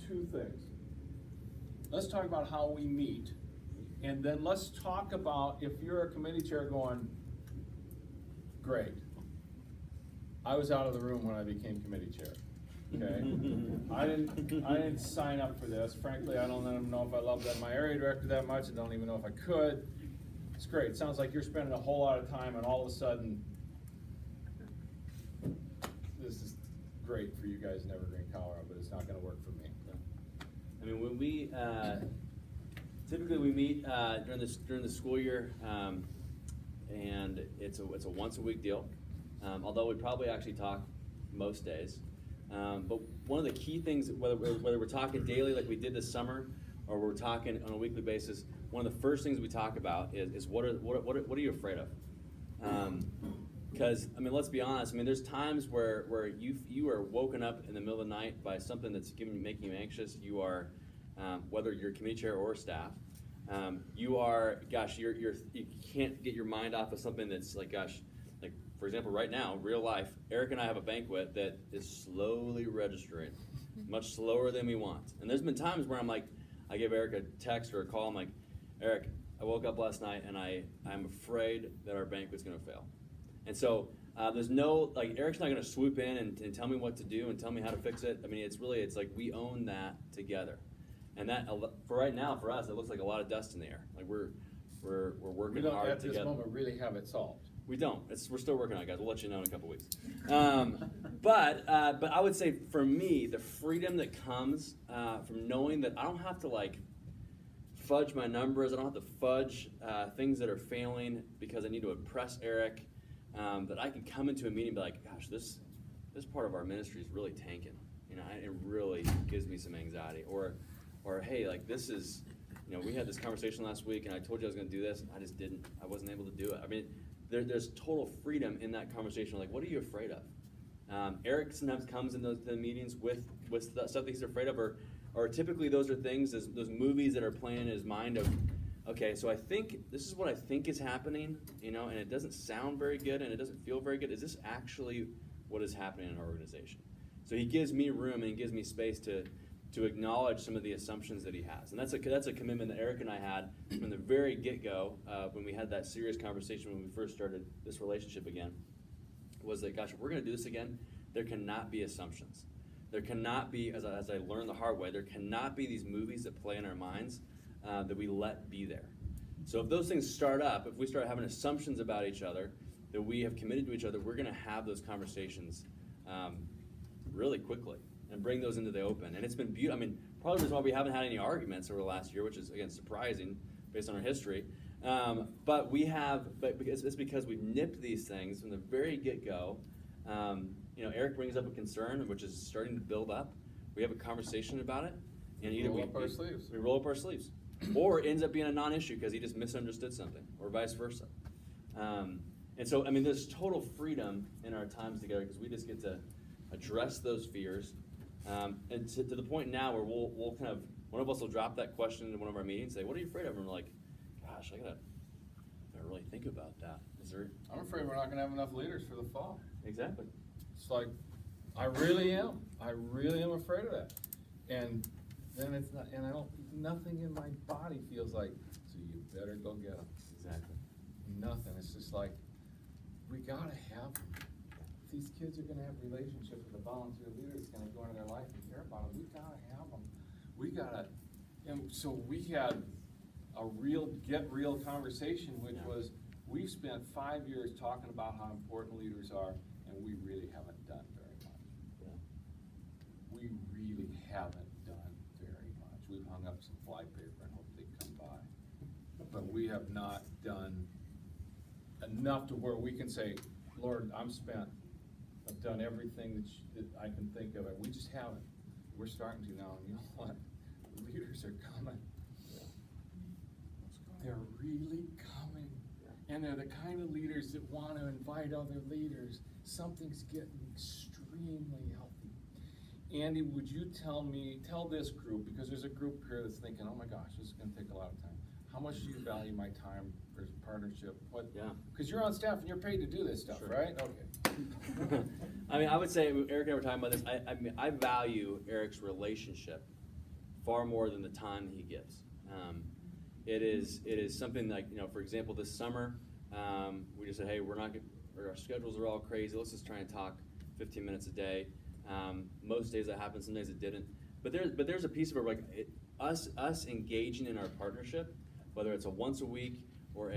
two things. Let's talk about how we meet, and then let's talk about if you're a committee chair going, great. I was out of the room when I became committee chair. Okay, I didn't sign up for this. Frankly, I don't even know if I love my area director that much. I don't even know if I could. It's great. It sounds like you're spending a whole lot of time, and all of a sudden, this is great for you guys in Evergreen, Colorado, but it's not going to work for me. I mean, when we typically we meet during the school year, and it's a once a week deal. Although we probably actually talk most days. But one of the key things, whether we're talking daily like we did this summer, or we're talking on a weekly basis, one of the first things we talk about is what are you afraid of? Because I mean, let's be honest. I mean, there's times where you are woken up in the middle of the night by something that's making you anxious. You are, whether you're committee chair or staff, you are, gosh, you can't get your mind off of something that's like, gosh. For example, right now, real life, Eric and I have a banquet that is slowly registering, much slower than we want. And there's been times where I'm like, I give Eric a text or a call, I'm like, Eric, I woke up last night and I'm afraid that our banquet's gonna fail. And so there's no, like, Eric's not gonna swoop in and tell me what to do and tell me how to fix it. I mean, it's like we own that together. And that, for right now, for us, it looks like a lot of dust in the air. Like we're working hard together. We don't at this moment really have it solved. We don't. We're still working on it, guys. We'll let you know in a couple weeks. But I would say for me, the freedom that comes from knowing that I don't have to like fudge my numbers. I don't have to fudge things that are failing because I need to impress Eric. That I can come into a meeting and be like, gosh, this part of our ministry is really tanking. You it really gives me some anxiety. Or hey, like this is, we had this conversation last week, and I told you I was going to do this, and I just didn't. I wasn't able to do it. I mean, there's total freedom in that conversation. Like, what are you afraid of? Eric sometimes comes in the meetings with the stuff that he's afraid of, or typically those are things, those movies that are playing in his mind of, okay, so I think this is what I think is happening, and it doesn't sound very good, and it doesn't feel very good. Is this actually what is happening in our organization? So he gives me room and he gives me space to acknowledge some of the assumptions that he has. And that's a commitment that Eric and I had from the very get-go when we had that serious conversation when we first started this relationship again, was that, gosh, if we're going to do this again, there cannot be assumptions. There cannot be, as I learned the hard way, there cannot be these movies that play in our minds that we let be there. So if those things start up, if we start having assumptions about each other that we have committed to each other, we're going to have those conversations really quickly and bring those into the open. And it's been beautiful. I mean, probably the reason why we haven't had any arguments over the last year, which is, again, surprising based on our history. But it's because we've nipped these things from the very get-go. Eric brings up a concern, which is starting to build up. We have a conversation about it. And either we roll up our sleeves. Or it ends up being a non-issue because he just misunderstood something, or vice versa. And so, I mean, there's total freedom in our times together because we just get to address those fears. And to the point now where we'll kind of, one of us will drop that question in one of our meetings, say, what are you afraid of? And we're like, gosh, I gotta really think about that. I'm afraid we're not gonna have enough leaders for the fall. Exactly. It's like, I really am afraid of that. And then it's not, and nothing in my body feels like, so you better go get them. Exactly. Nothing, it's just like, we gotta have them. These kids are going to have relationships with a volunteer leader that's going to go into their life and care about them. We got to have them. We got to, and so we had a get real conversation, which was, we've spent 5 years talking about how important leaders are, and we really haven't done very much. Yeah. We really haven't done very much. We've hung up some flypaper and hoped they'd come by. But we have not done enough to where we can say, Lord, I've done everything that I can think of. We just haven't. We're starting to now, and you know what? The leaders are coming. Yeah. They're really coming. Yeah. And they're the kind of leaders that want to invite other leaders. Something's getting extremely healthy. Andy, would you tell this group, because there's a group here that's thinking, oh my gosh, this is going to take a lot of time. How much do you value my time for partnership? Yeah. Because you're on staff and you're paid to do this stuff, Sure. right? Okay. I mean, I would say, Eric and I were talking about this, I value Eric's relationship far more than the time that he gives. It is something like, for example, this summer, we just said, hey, our schedules are all crazy, let's just try and talk 15 minutes a day. Most days that happened, some days it didn't. But there's a piece of it, like us engaging in our partnership, whether it's a once a week or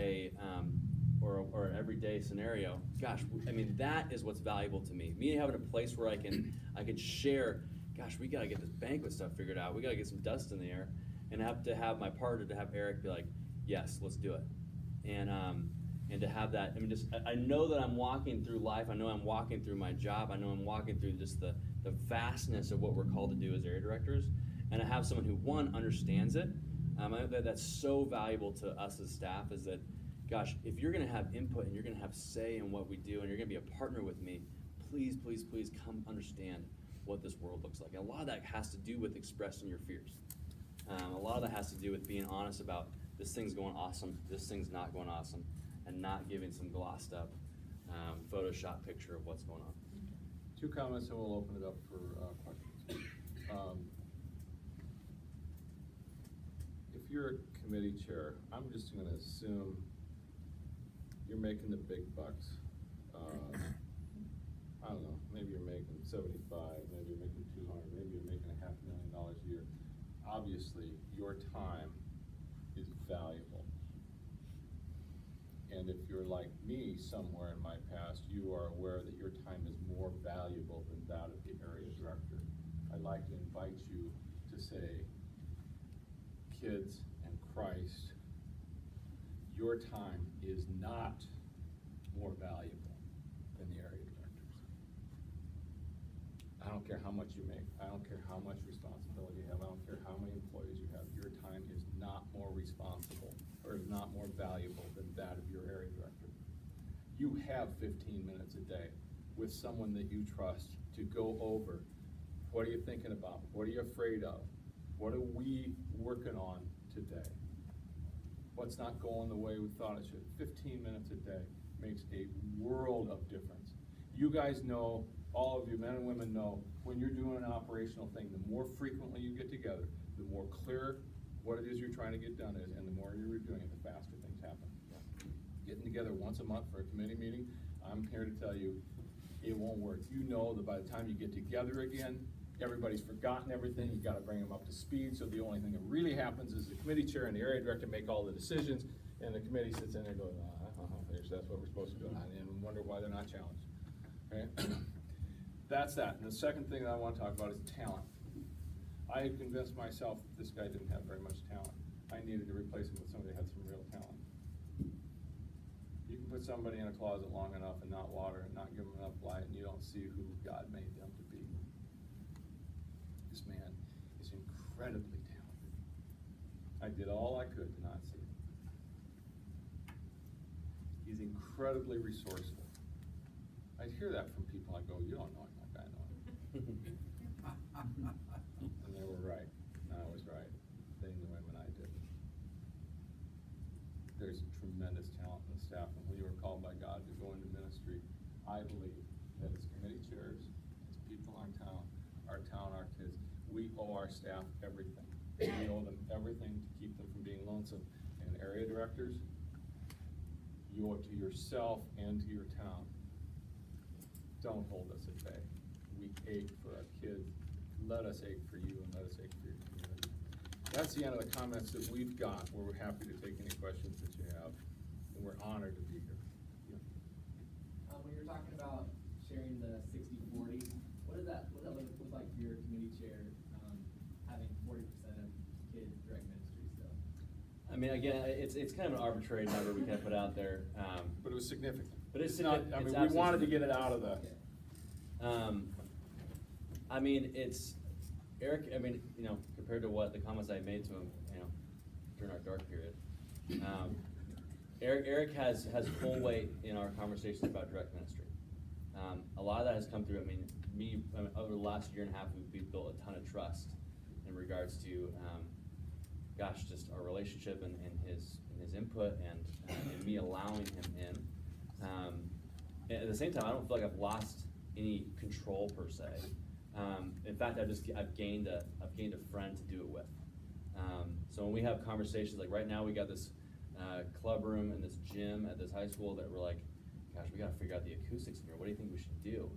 or an everyday scenario. Gosh, I mean, that is what's valuable to me. Me having a place where I can share. Gosh, we got to get this banquet stuff figured out. We got to get some dust in the air, and have my partner, to have Eric be like, yes, let's do it, and to have that. I mean, I know that I'm walking through life. I know I'm walking through my job. I know I'm walking through just the vastness of what we're called to do as area directors, and I have someone who, one, understands it. I think that's so valuable to us as staff, is that, gosh, if you're going to have input and you're going to have say in what we do and you're going to be a partner with me, please, please, please come understand what this world looks like. And a lot of that has to do with expressing your fears. A lot of that has to do with being honest about this thing's going awesome, this thing's not going awesome, and not giving some glossed up Photoshop picture of what's going on. 2 comments and we'll open it up for questions. If you're a committee chair, I'm just going to assume you're making the big bucks. I don't know, maybe you're making 75, maybe you're making 200, maybe you're making $500,000 a year. Obviously, your time is valuable. And if you're like me somewhere in my past, you are aware that your time is more valuable than that of the area director. I'd like to invite you to say, kids and Christ, your time is not more valuable than the area directors. I don't care how much you make, I don't care how much responsibility you have, I don't care how many employees you have, your time is not more responsible or is not more valuable than that of your area director. You have 15 minutes a day with someone that you trust to go over, what are you thinking about? What are you afraid of? What are we working on today? What's not going the way we thought it should? 15 minutes a day makes a world of difference. You guys know, all of you men and women know, when you're doing an operational thing, the more frequently you get together, the more clear what it is you're trying to get done is, and the more you're doing it, the faster things happen. Getting together once a month for a committee meeting, I'm here to tell you, it won't work. You know that by the time you get together again, everybody's forgotten everything, you gotta bring them up to speed, so the only thing that really happens is the committee chair and the area director make all the decisions, and the committee sits in there going, that's what we're supposed to do, and wonder why they're not challenged. Okay? That's that. And the second thing that I want to talk about is talent. I had convinced myself that this guy didn't have very much talent. I needed to replace him with somebody that had some real talent. You can put somebody in a closet long enough and not water and not give them enough light, and you don't see who God made them to be. This man is incredibly talented. I did all I could to not see it. He's incredibly resourceful. I hear that from people. I go, you don't know him like I know him. And they were right. I was right. They knew him and I didn't. There's tremendous talent in the staff. And we were called by God to go into ministry. I believe that as committee chairs, as people in town, our kids, we owe our staff everything. We owe them everything to keep them from being lonesome. And area directors, you owe it to yourself and to your town. Don't hold us at bay. We ache for our kids. Let us ache for you and let us ache for your community. That's the end of the comments that we've got. We're happy to take any questions that you have, and we're honored to be here. Yeah. When you're talking about sharing the 60-40, what does that look like for your committee chair, having 40% of kids direct ministry still? I mean, again, it's kind of an arbitrary number we kind of put out there. But it was significant. But it's not, I mean, we wanted to get it out of the. I mean, it's Eric. I mean, you know, compared to what the comments I made to him, you know, during our dark period, Eric has full weight in our conversations about direct ministry. A lot of that has come through. I mean, over the last year and a half, we've built a ton of trust in regards to, gosh, just our relationship and his input and me allowing him in. At the same time, I don't feel like I've lost any control per se. In fact, I've gained a friend to do it with. So when we have conversations, like right now, we got this club room and this gym at this high school that we're like, gosh, we got to figure out the acoustics in here. What do you think we should do?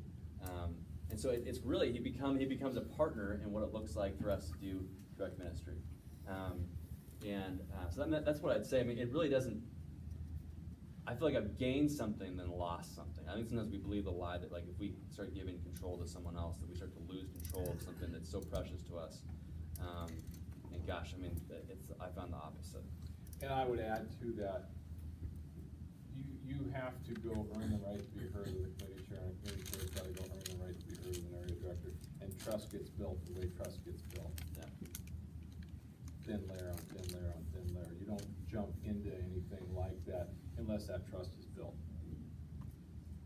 And so it's really he becomes a partner in what it looks like for us to do direct ministry. So that's what I'd say. I mean, it really doesn't. I feel like I've gained something then lost something. I think sometimes we believe the lie that like if we start giving control to someone else, that we start to lose control of something that's so precious to us. And gosh, I mean, I found the opposite. And I would add to that, you have to go earn the right to be heard with a committee chair, and a committee chair has got to go earn the right to be heard with an area director. And trust gets built the way trust gets built. Yeah. Thin layer on thin layer on thin layer. You don't jump into anything like that unless that trust is built.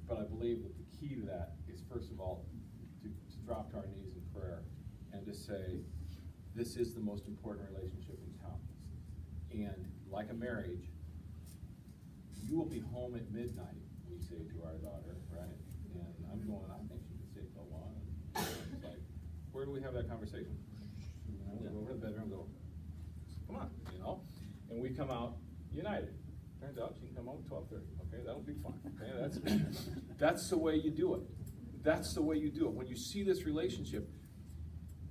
But I believe that the key to that is, first of all, to drop to our knees in prayer and to say, this is the most important relationship in town. And like a marriage, you will be home at midnight, we say to our daughter, right? And I'm going, I think she can stay till 1. And it's like, where do we have that conversation? You know, we go over to the bedroom and go, come on, you know? And we come out united. Turns out she can come home at 12:30. Okay, that'll be fine. Okay, that's the way you do it. That's the way you do it. When you see this relationship,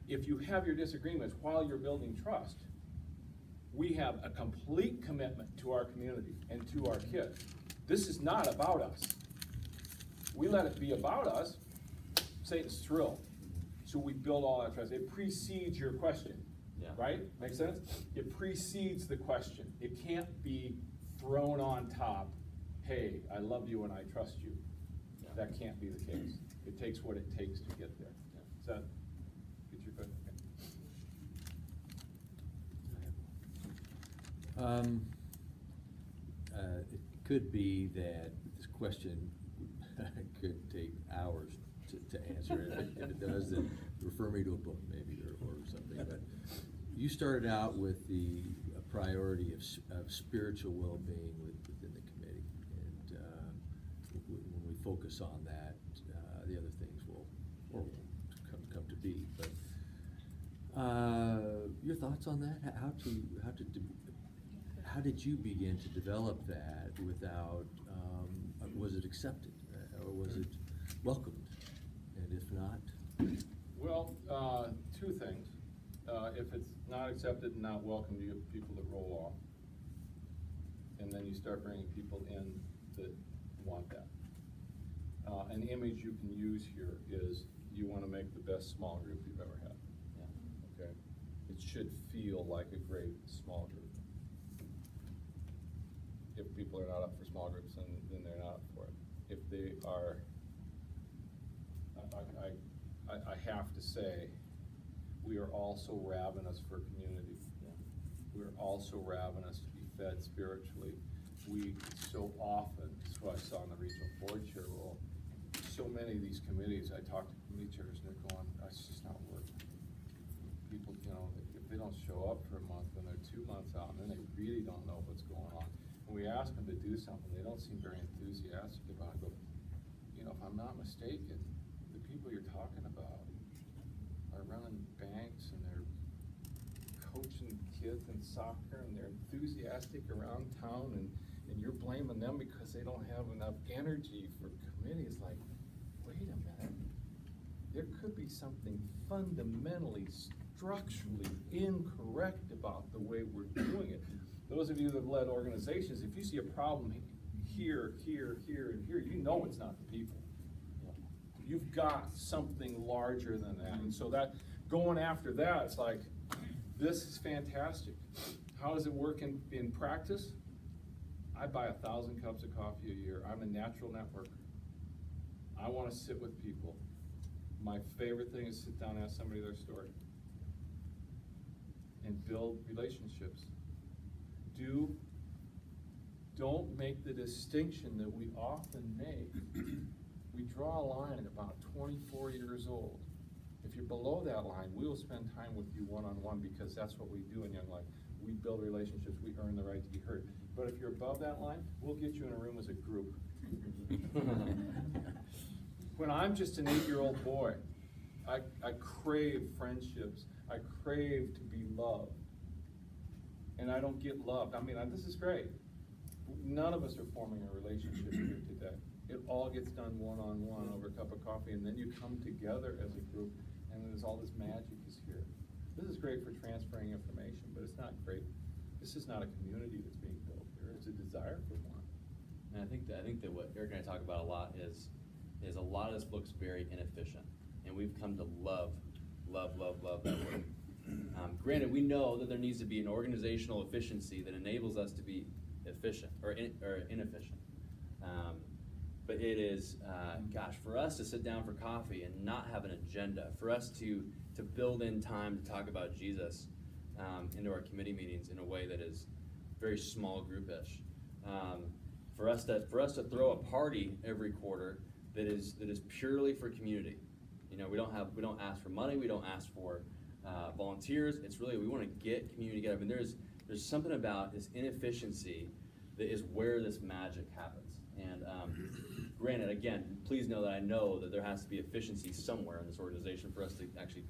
if you have your disagreements while you're building trust, we have a complete commitment to our community and to our kids. This is not about us. We let it be about us, Satan's thrilled. So we build all that trust. It precedes your question, right? Make sense? It precedes the question. It can't be thrown on top, hey, I love you and I trust you. Yeah. That can't be the case. It takes what it takes to get there. Yeah. Does that get your question? It could be that this question could take hours to answer. If it does, then refer me to a book maybe or something. But you started out with the priority of spiritual well-being within the committee. And when we focus on that, the other things will come to be. But your thoughts on that? How did you begin to develop that without, was it accepted or was it welcomed? And if not? Well, two things. If it's not accepted and not welcomed, you have people that roll off. And then you start bringing people in that want that. An image you can use here is you want to make the best small group you've ever had. Yeah. Okay? It should feel like a great small group. If people are not up for small groups, then they're not up for it. If they are, I have to say, we are all so ravenous for community. Yeah. We're all so ravenous to be fed spiritually. We so often, that's what I saw in the regional board chair role, so many of these committees, I talk to committee chairs and they're going, it's just not working. People, you know, if they don't show up for a month, then they're 2 months out, and then they really don't know what's going on. When we ask them to do something, they don't seem very enthusiastic about it. But, you know, if I'm not mistaken, the people you're talking about are running banks and they're coaching kids in soccer and they're enthusiastic around town, and you're blaming them because they don't have enough energy for committees. Like, wait a minute, there could be something fundamentally, structurally incorrect about the way we're doing it. Those of you that have led organizations, if you see a problem here, here, here, and here, you know it's not the people. You've got something larger than that. And so that, going after that, it's like, this is fantastic. How does it work in practice? I buy 1,000 cups of coffee a year. I'm a natural networker. I want to sit with people. My favorite thing is sit down and ask somebody their story and build relationships. Don't make the distinction that we often make. We draw a line at about 24 years old. If you're below that line, we will spend time with you one-on-one because that's what we do in young life. We build relationships, we earn the right to be heard. But if you're above that line, we'll get you in a room as a group. When I'm just an 8-year-old boy, I crave friendships. I crave to be loved. And I don't get loved. I mean, this is great. None of us are forming a relationship here today. It all gets done one-on-one over a cup of coffee, and then you come together as a group, and there's all this magic is here. This is great for transferring information, but it's not great. This is not a community that's being built here. It's a desire for one. And I think that what Eric and I talk about a lot is a lot of this looks very inefficient, and we've come to love that word. Granted, we know that there needs to be an organizational efficiency that enables us to be efficient or inefficient. But it is, gosh, for us to sit down for coffee and not have an agenda, for us to build in time to talk about Jesus into our committee meetings in a way that is very small groupish. For us to throw a party every quarter that is purely for community. You know, we don't ask for money, we don't ask for volunteers. It's really, we want to get community together. I mean, there's something about this inefficiency that is where this magic happens. And granted, again, please know that I know that there has to be efficiency somewhere in this organization for us to actually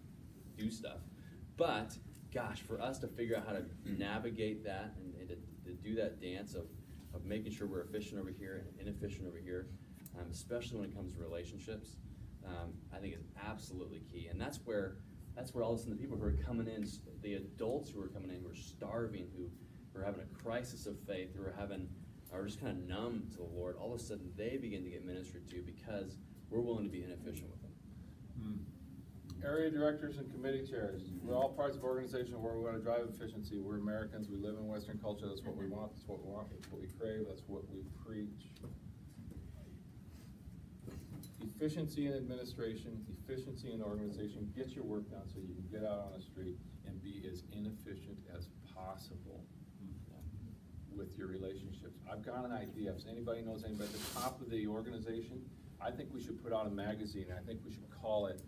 do stuff. But gosh, for us to figure out how to navigate that and to do that dance of making sure we're efficient over here and inefficient over here, especially when it comes to relationships, I think is absolutely key. And that's where all of a sudden the people who are coming in, the adults who are coming in, who are starving, who are having a crisis of faith, who are just kind of numb to the Lord, all of a sudden they begin to get ministered to because we're willing to be inefficient with them. Area directors and committee chairs, we're all parts of an organization where we want to drive efficiency. We're Americans, we live in Western culture, that's what we want, that's what we want, that's what we crave, that's what we preach. efficiency in administration, efficiency in organization, get your work done so you can get out on the street and be as inefficient as possible with your relationships. I've got an idea, if anybody knows anybody at the top of the organization, I think we should put out a magazine, I think we should call it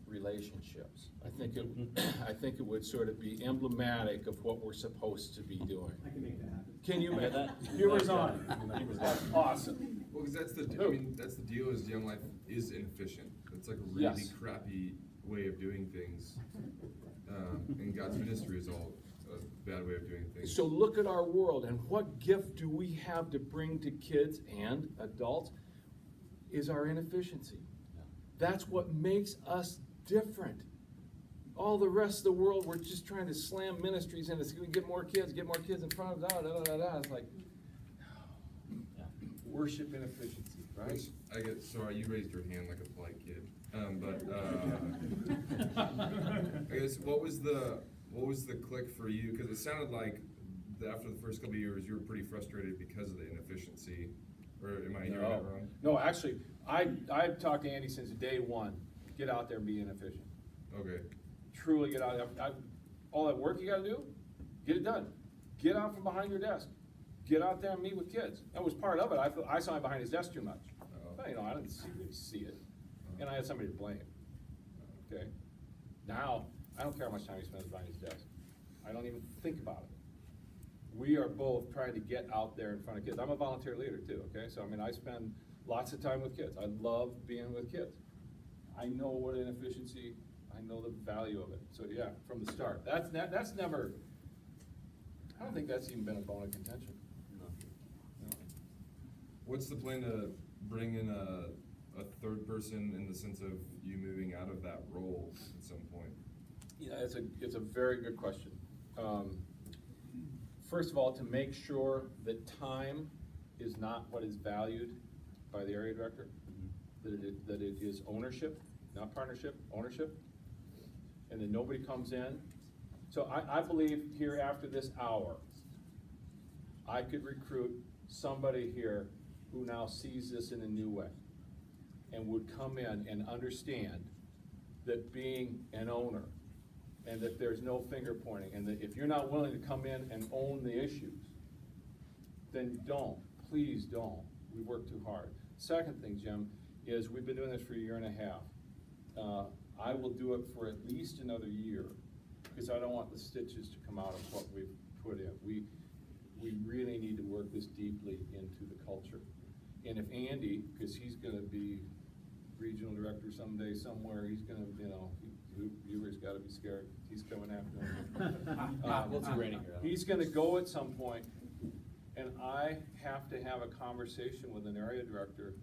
Relationships. I think it would sort of be emblematic of what we're supposed to be doing. I can make that happen. Can you Get make that? viewers on? That's awesome. Well, because that's the deal is Young Life is inefficient. It's like a really Yes. crappy way of doing things. And God's ministry is all a bad way of doing things. So look at our world, and what gift do we have to bring to kids and adults is our inefficiency. That's what makes us different. All the rest of the world, we're just trying to slam ministries in. It's going to get more kids in front of da. It's like, worship inefficiency, right? Which I get. Sorry, you raised your hand like a polite kid. I guess what was the click for you? Because it sounded like after the first couple of years, you were pretty frustrated because of the inefficiency. Or am I hearing that wrong? No, actually, I've talked to Andy since day one. Get out there and be inefficient. Okay. Truly get out there. All that work you got to do, get it done. Get out from behind your desk. Get out there and meet with kids. That was part of it. I saw him behind his desk too much. But, I didn't really see it. And I had somebody to blame. Okay? Now, I don't care how much time he spends behind his desk. I don't even think about it. We are both trying to get out there in front of kids. I'm a volunteer leader too, okay? So, I spend lots of time with kids. I love being with kids. I know what inefficiency, I know the value of it. So yeah, from the start. That's never, I don't think that's even been a bone of contention. No. What's the plan to bring in a third person in the sense of you moving out of that role at some point? Yeah, it's a very good question. First of all, to make sure that time is not what is valued by the area director, that it is ownership, not partnership, ownership, and that nobody comes in. So I believe here after this hour, I could recruit somebody here who now sees this in a new way and would come in and understand that being an owner and that there's no finger pointing, and that if you're not willing to come in and own the issues, then don't, please don't. We work too hard. Second thing, Jim, is we've been doing this for a year and a half. I will do it for at least another year because I don't want the stitches to come out of what we've put in. We really need to work this deeply into the culture. And if Andy, because he's gonna be regional director someday somewhere, he's gonna, viewers gotta be scared. He's coming after him. Well, it's raining here. He's gonna go at some point, and I have to have a conversation with an area director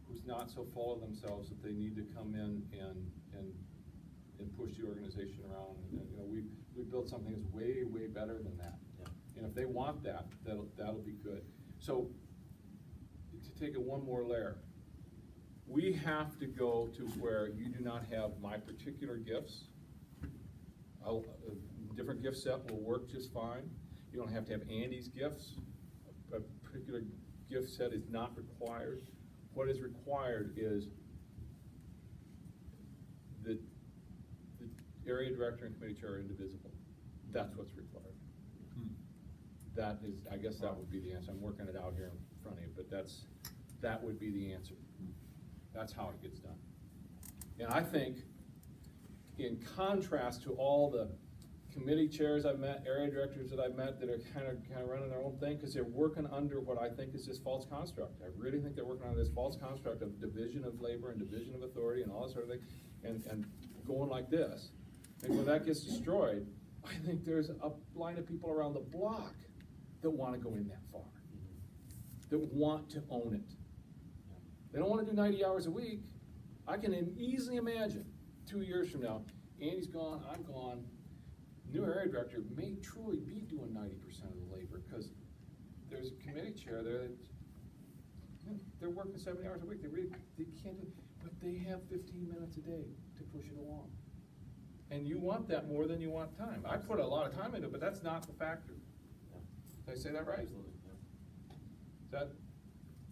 who's not so full of themselves that they need to come in and push the organization around. And, we built something that's way, way better than that. Yeah. And if they want that, that'll be good. So, to take it one more layer, we have to go to where you do not have my particular gifts. A different gift set will work just fine. You don't have to have Andy's gifts. A particular gift set is not required. What is required is the area director and committee chair are indivisible. That's what's required. That is, I guess that would be the answer. I'm working it out here in front of you, but that would be the answer. That's how it gets done. And I think, in contrast to all the committee chairs I've met, area directors that I've met that are kind of running their own thing, because they're working under what I think is this false construct. I really think they're working under this false construct of division of labor and division of authority and all that sort of thing, and going like this. And when that gets destroyed, I think there's a line of people around the block that want to go in that far, that want to own it. They don't want to do 90 hours a week. I can easily imagine 2 years from now, Andy's gone, I'm gone. New area director may truly be doing 90% of the labor because there's a committee chair there that they're working 70 hours a week. They can't do it, but they have 15 minutes a day to push it along. And you want that more than you want time. I put a lot of time into it, but that's not the factor. Did I say that right? Absolutely. Does that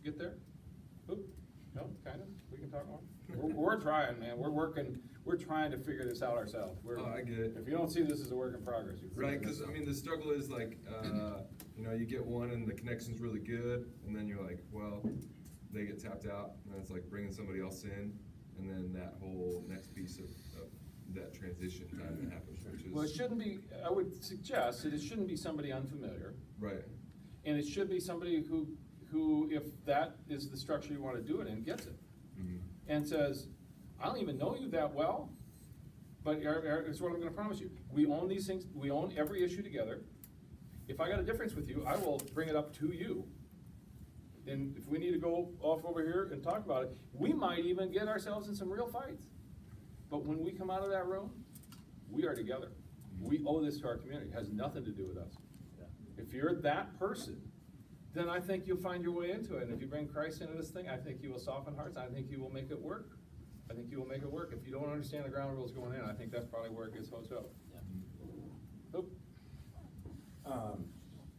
get there? Oop. No, kind of, we can talk more. We're trying, man, we're trying to figure this out ourselves. I get it. If you don't see this as a work in progress. Right, because I mean, the struggle is like, you know, you get one and the connection's really good, and then you're like, well, they get tapped out, and then it's like bringing somebody else in, and then that whole next piece of that transition time that happens, which is. Well, it shouldn't be, I would suggest that it shouldn't be somebody unfamiliar. Right. And it should be somebody who, if that is the structure you wanna do it in, gets it. Mhm. And says, I don't even know you that well, but here's what I'm gonna promise you. We own these things, we own every issue together. If I got a difference with you, I will bring it up to you. And if we need to go off over here and talk about it, we might even get ourselves in some real fights. But when we come out of that room, we are together. We owe this to our community. It has nothing to do with us. If you're that person, then I think you'll find your way into it. And if you bring Christ into this thing, I think you will soften hearts. I think you will make it work. I think you will make it work. If you don't understand the ground rules going in, I think that's probably where it gets hosed up. Oop.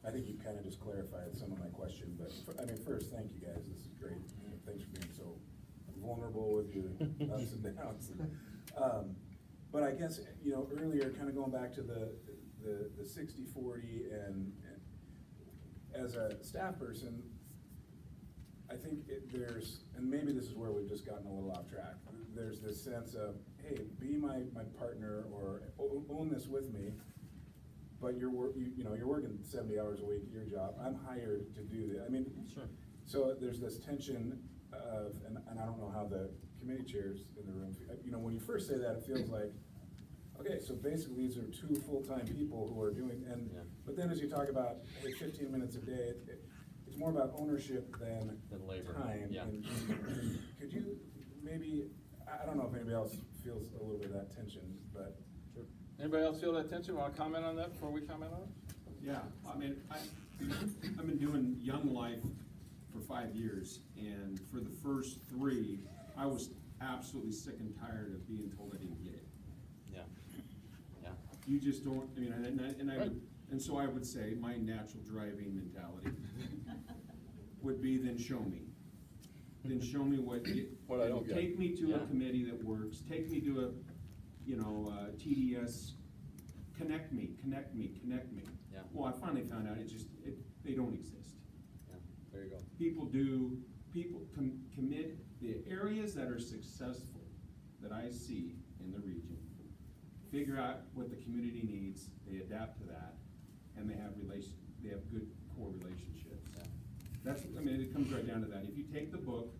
I think you kind of just clarified some of my question, but, I mean, first, thank you guys, this is great. Thanks for being so vulnerable with your ups and downs. But I guess, you know, earlier, kind of going back to the 60-40, and as a staff person, I think there's, and maybe this is where we've just gotten a little off track, there's this sense of, hey, be my partner, or own this with me, but you're working 70 hours a week at your job. I'm hired to do that. I mean, Sure. So there's this tension of, and I don't know how the committee chairs in the room, you know, when you first say that, it feels like, okay, so basically these are two full-time people who are doing, but then as you talk about, hey, 15 minutes a day, it's more about ownership than labor. time. Yeah. And could you maybe, I don't know if anybody else feels a little bit of that tension, but. Sure. Anybody else feel that tension? Want to comment on that before we comment on it? Yeah, I mean, I've been doing Young Life for 5 years, and for the first 3, I was absolutely sick and tired of being told I didn't get it. Yeah. Yeah. You just don't, I mean, and I Right. would, and so I would say my natural driving mentality would be, then show me. Then show me what I don't get. Take me to a Yeah. committee that works, take me to a, you know, TDS, connect me. Yeah. Well, I finally found out they don't exist. Yeah. There you go. People commit, the areas that are successful that I see in the region, figure out what the community needs, they adapt to that, and they have good core relationships. Yeah. That's, I mean, it comes right down to that. If you take the book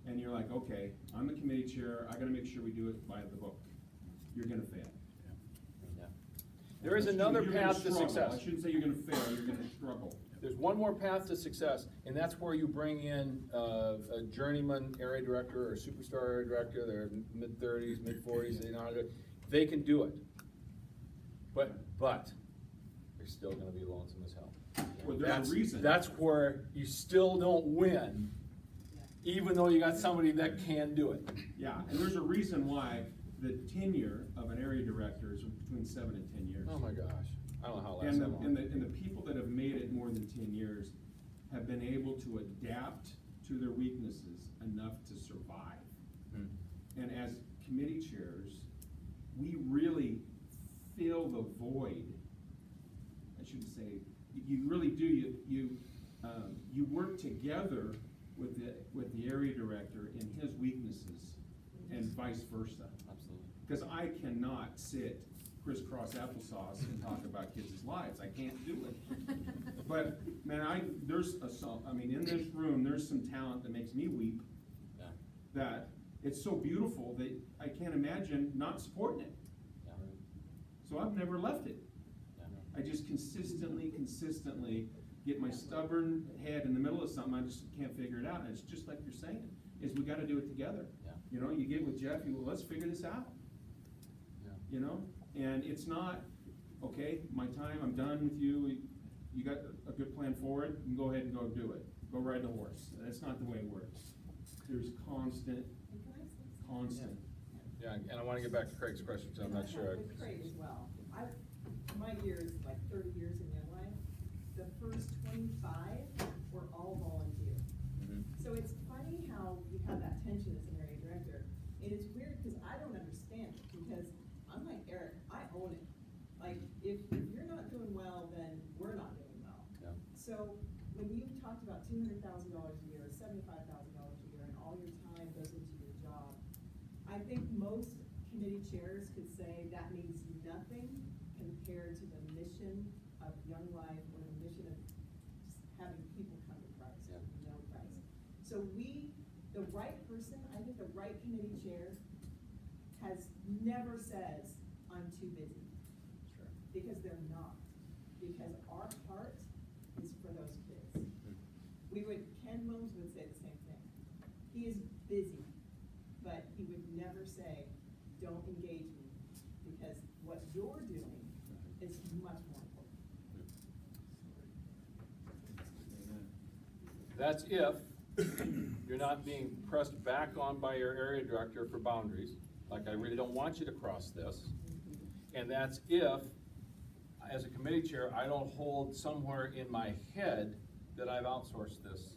and you're like, okay, I'm the committee chair, I gotta make sure we do it by the book, you're gonna fail. Yeah. There is another You're gonna path to struggle. success. I shouldn't say you're gonna fail, you're gonna struggle. There's one more path to success, and that's where you bring in a journeyman area director or a superstar area director. They're mid-30s, mid-40s, they know how to do it. They can do it. But they're still gonna be lonesome as hell. Well, there's a reason. That's where you still don't win, even though you got somebody that can do it. Yeah, and there's a reason why the tenure of an area director is between 7 and 10 years. Oh my gosh, I don't know how it lasts And that long. and the people that have made it more than 10 years have been able to adapt to their weaknesses enough to survive. Hmm. And as committee chairs, we really fill the void. I shouldn't say, you really do, you work together with the area director in his weaknesses and vice versa. Absolutely. Because I cannot sit crisscross applesauce and talk about kids' lives. I can't do it. But man, in this room, there's some talent that makes me weep. Yeah. That it's so beautiful that I can't imagine not supporting it. Yeah. So I've never left it. Yeah. I just consistently get my stubborn head in the middle of something. I just can't figure it out. And it's just like you're saying, is we got to do it together. Yeah. You know, you get with Jeff. Let's figure this out. Yeah. You know, and it's not okay. My time. I'm done with you. You got a good plan forward. You can go ahead and go do it. Go ride the horse. That's not the way it works. There's constant. Yeah, and I want to get back to Craig's question, because I'm not sure. With Craig as well. My years, like 30 years in Young Life, the first 25 were all volunteer. Mhm. So it's funny how you have attention as an area director. And it's weird because I don't understand it, because I'm like Eric, I own it. Like, if you're not doing well, then we're not doing well. Yeah. So when you talked about $200,000 a year, $75,000 a year, and all your time goes into your job, I think most committee chairs could say that means nothing compared to the mission of Young Life, or the mission of just having people come to Christ, Yeah. know Christ. So the right person, I think the right committee chair never says, I'm too busy. Sure. Because they're not. Because our heart is for those kids. Ken Williams would say the same thing. He is busy, but he would never say, don't engage me, because what you're doing is much more important. That's if you're not being pressed back on by your area director for boundaries, like I really don't want you to cross this. And that's if, as a committee chair, I don't hold somewhere in my head that I've outsourced this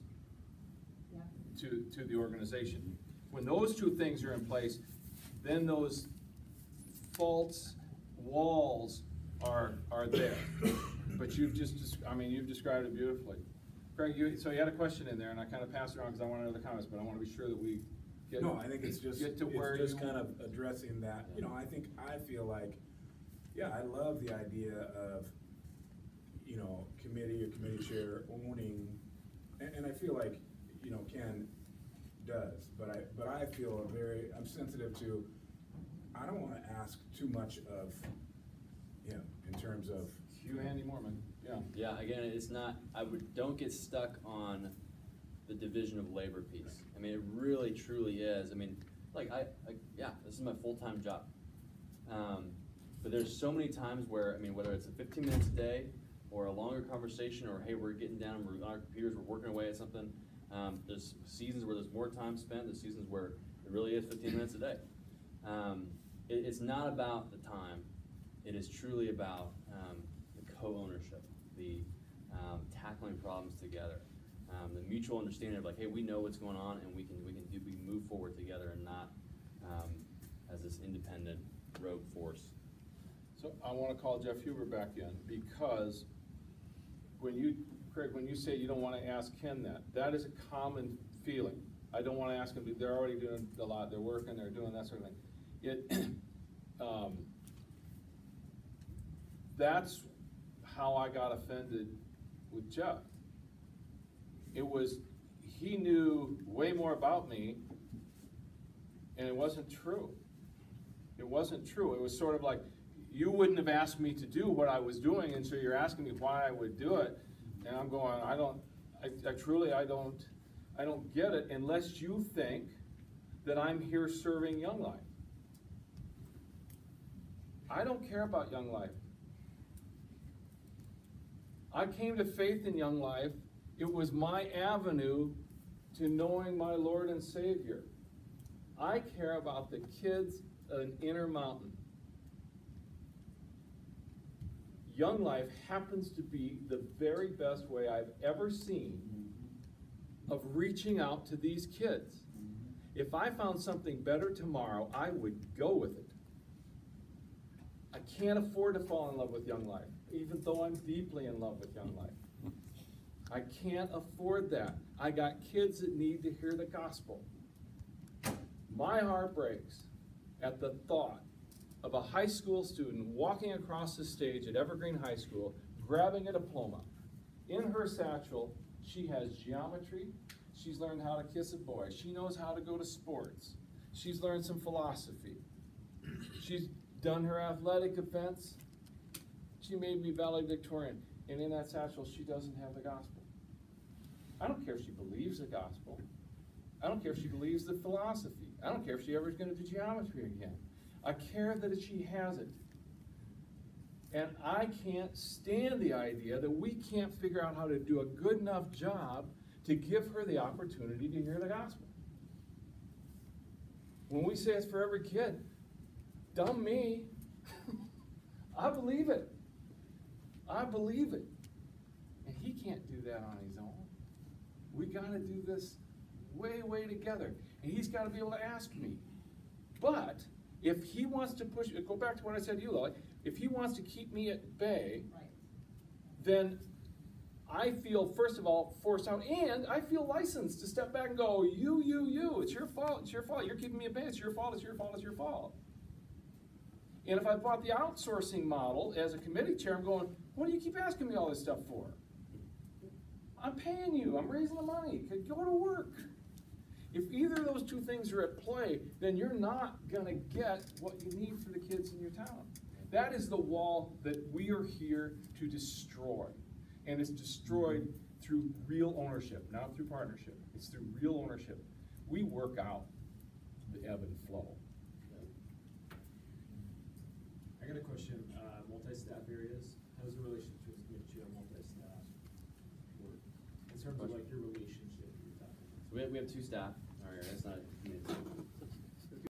Yeah. to the organization. When those two things are in place, then those false walls are there. But you've you've described it beautifully. Craig, so you had a question in there, and I kind of passed it around because I wanted other comments, but I want to be sure that we get, No, I think it's just, get to where it's just you kind of addressing that, I feel like, yeah, I love the idea of, committee or committee chair owning, and I feel like, Ken does, but I feel I'm sensitive to, I don't wanna ask too much of him in terms of. You, Andy Mormon, yeah. Yeah, again, it's not, don't get stuck on the division of labor piece. I mean, it really, truly is. I mean, yeah, this is my full-time job. But there's so many times where, whether it's 15 minutes a day, or a longer conversation, or hey, we're getting down, we're on our computers, we're working away at something. There's seasons where there's more time spent, there's seasons where it really is 15 minutes a day. It's not about the time, it is truly about the co-ownership, the tackling problems together, the mutual understanding of like, hey, we know what's going on, and we can move forward together, and not as this independent rogue force. So I want to call Jeff Huber back in, because Craig, when you say you don't want to ask Ken that is a common feeling. I don't want to ask him, they're already doing a lot, they're working, they're doing that sort of thing. That's how I got offended with Jeff. He knew way more about me, and it wasn't true. It wasn't true. It was sort of like, you wouldn't have asked me to do what I was doing, and so you're asking me why I would do it, and I'm going, I don't get it unless you think that I'm here serving Young Life. I don't care about Young Life. I came to faith in Young Life. It was my avenue to knowing my Lord and Savior. I care about the kids in Intermountain. Young Life happens to be the very best way I've ever seen of reaching out to these kids. If I found something better tomorrow, I would go with it. I can't afford to fall in love with Young Life, even though I'm deeply in love with Young Life. I can't afford that. I got kids that need to hear the gospel. My heart breaks at the thought of a high school student walking across the stage at Evergreen High School, grabbing a diploma. In her satchel, she has geometry. She's learned how to kiss a boy. She knows how to go to sports. She's learned some philosophy. She's done her athletic events. She made me valedictorian. And in that satchel, she doesn't have the gospel. I don't care if she believes the gospel. I don't care if she believes the philosophy. I don't care if she ever is going to do geometry again. I care that she has it. And I can't stand the idea that we can't figure out how to do a good enough job to give her the opportunity to hear the gospel. When we say it's for every kid, dumb me. I believe it. I believe it. And he can't do that on his own. We got to do this way, way play together, and he's gotta be able to ask me. But if he wants to push, go back to what I said to you, Lily, if he wants to keep me at bay, Right. then I feel, first of all, forced out, and I feel licensed to step back and go, you, it's your fault, you're keeping me at bay, it's your fault. And if I bought the outsourcing model as a committee chair, I'm going, what do you keep asking me all this stuff for? I'm paying you, I'm raising the money, go to work. If either of those two things are at play, then you're not gonna get what you need for the kids in your town. That is the wall that we are here to destroy. And it's destroyed through real ownership, not through partnership. It's through real ownership. We work out the ebb and flow. I got a question, multi-staff areas, how's the relationship between committee chair and multi-staff work? In terms of like your relationship with your town? So we have two staff in our area. It's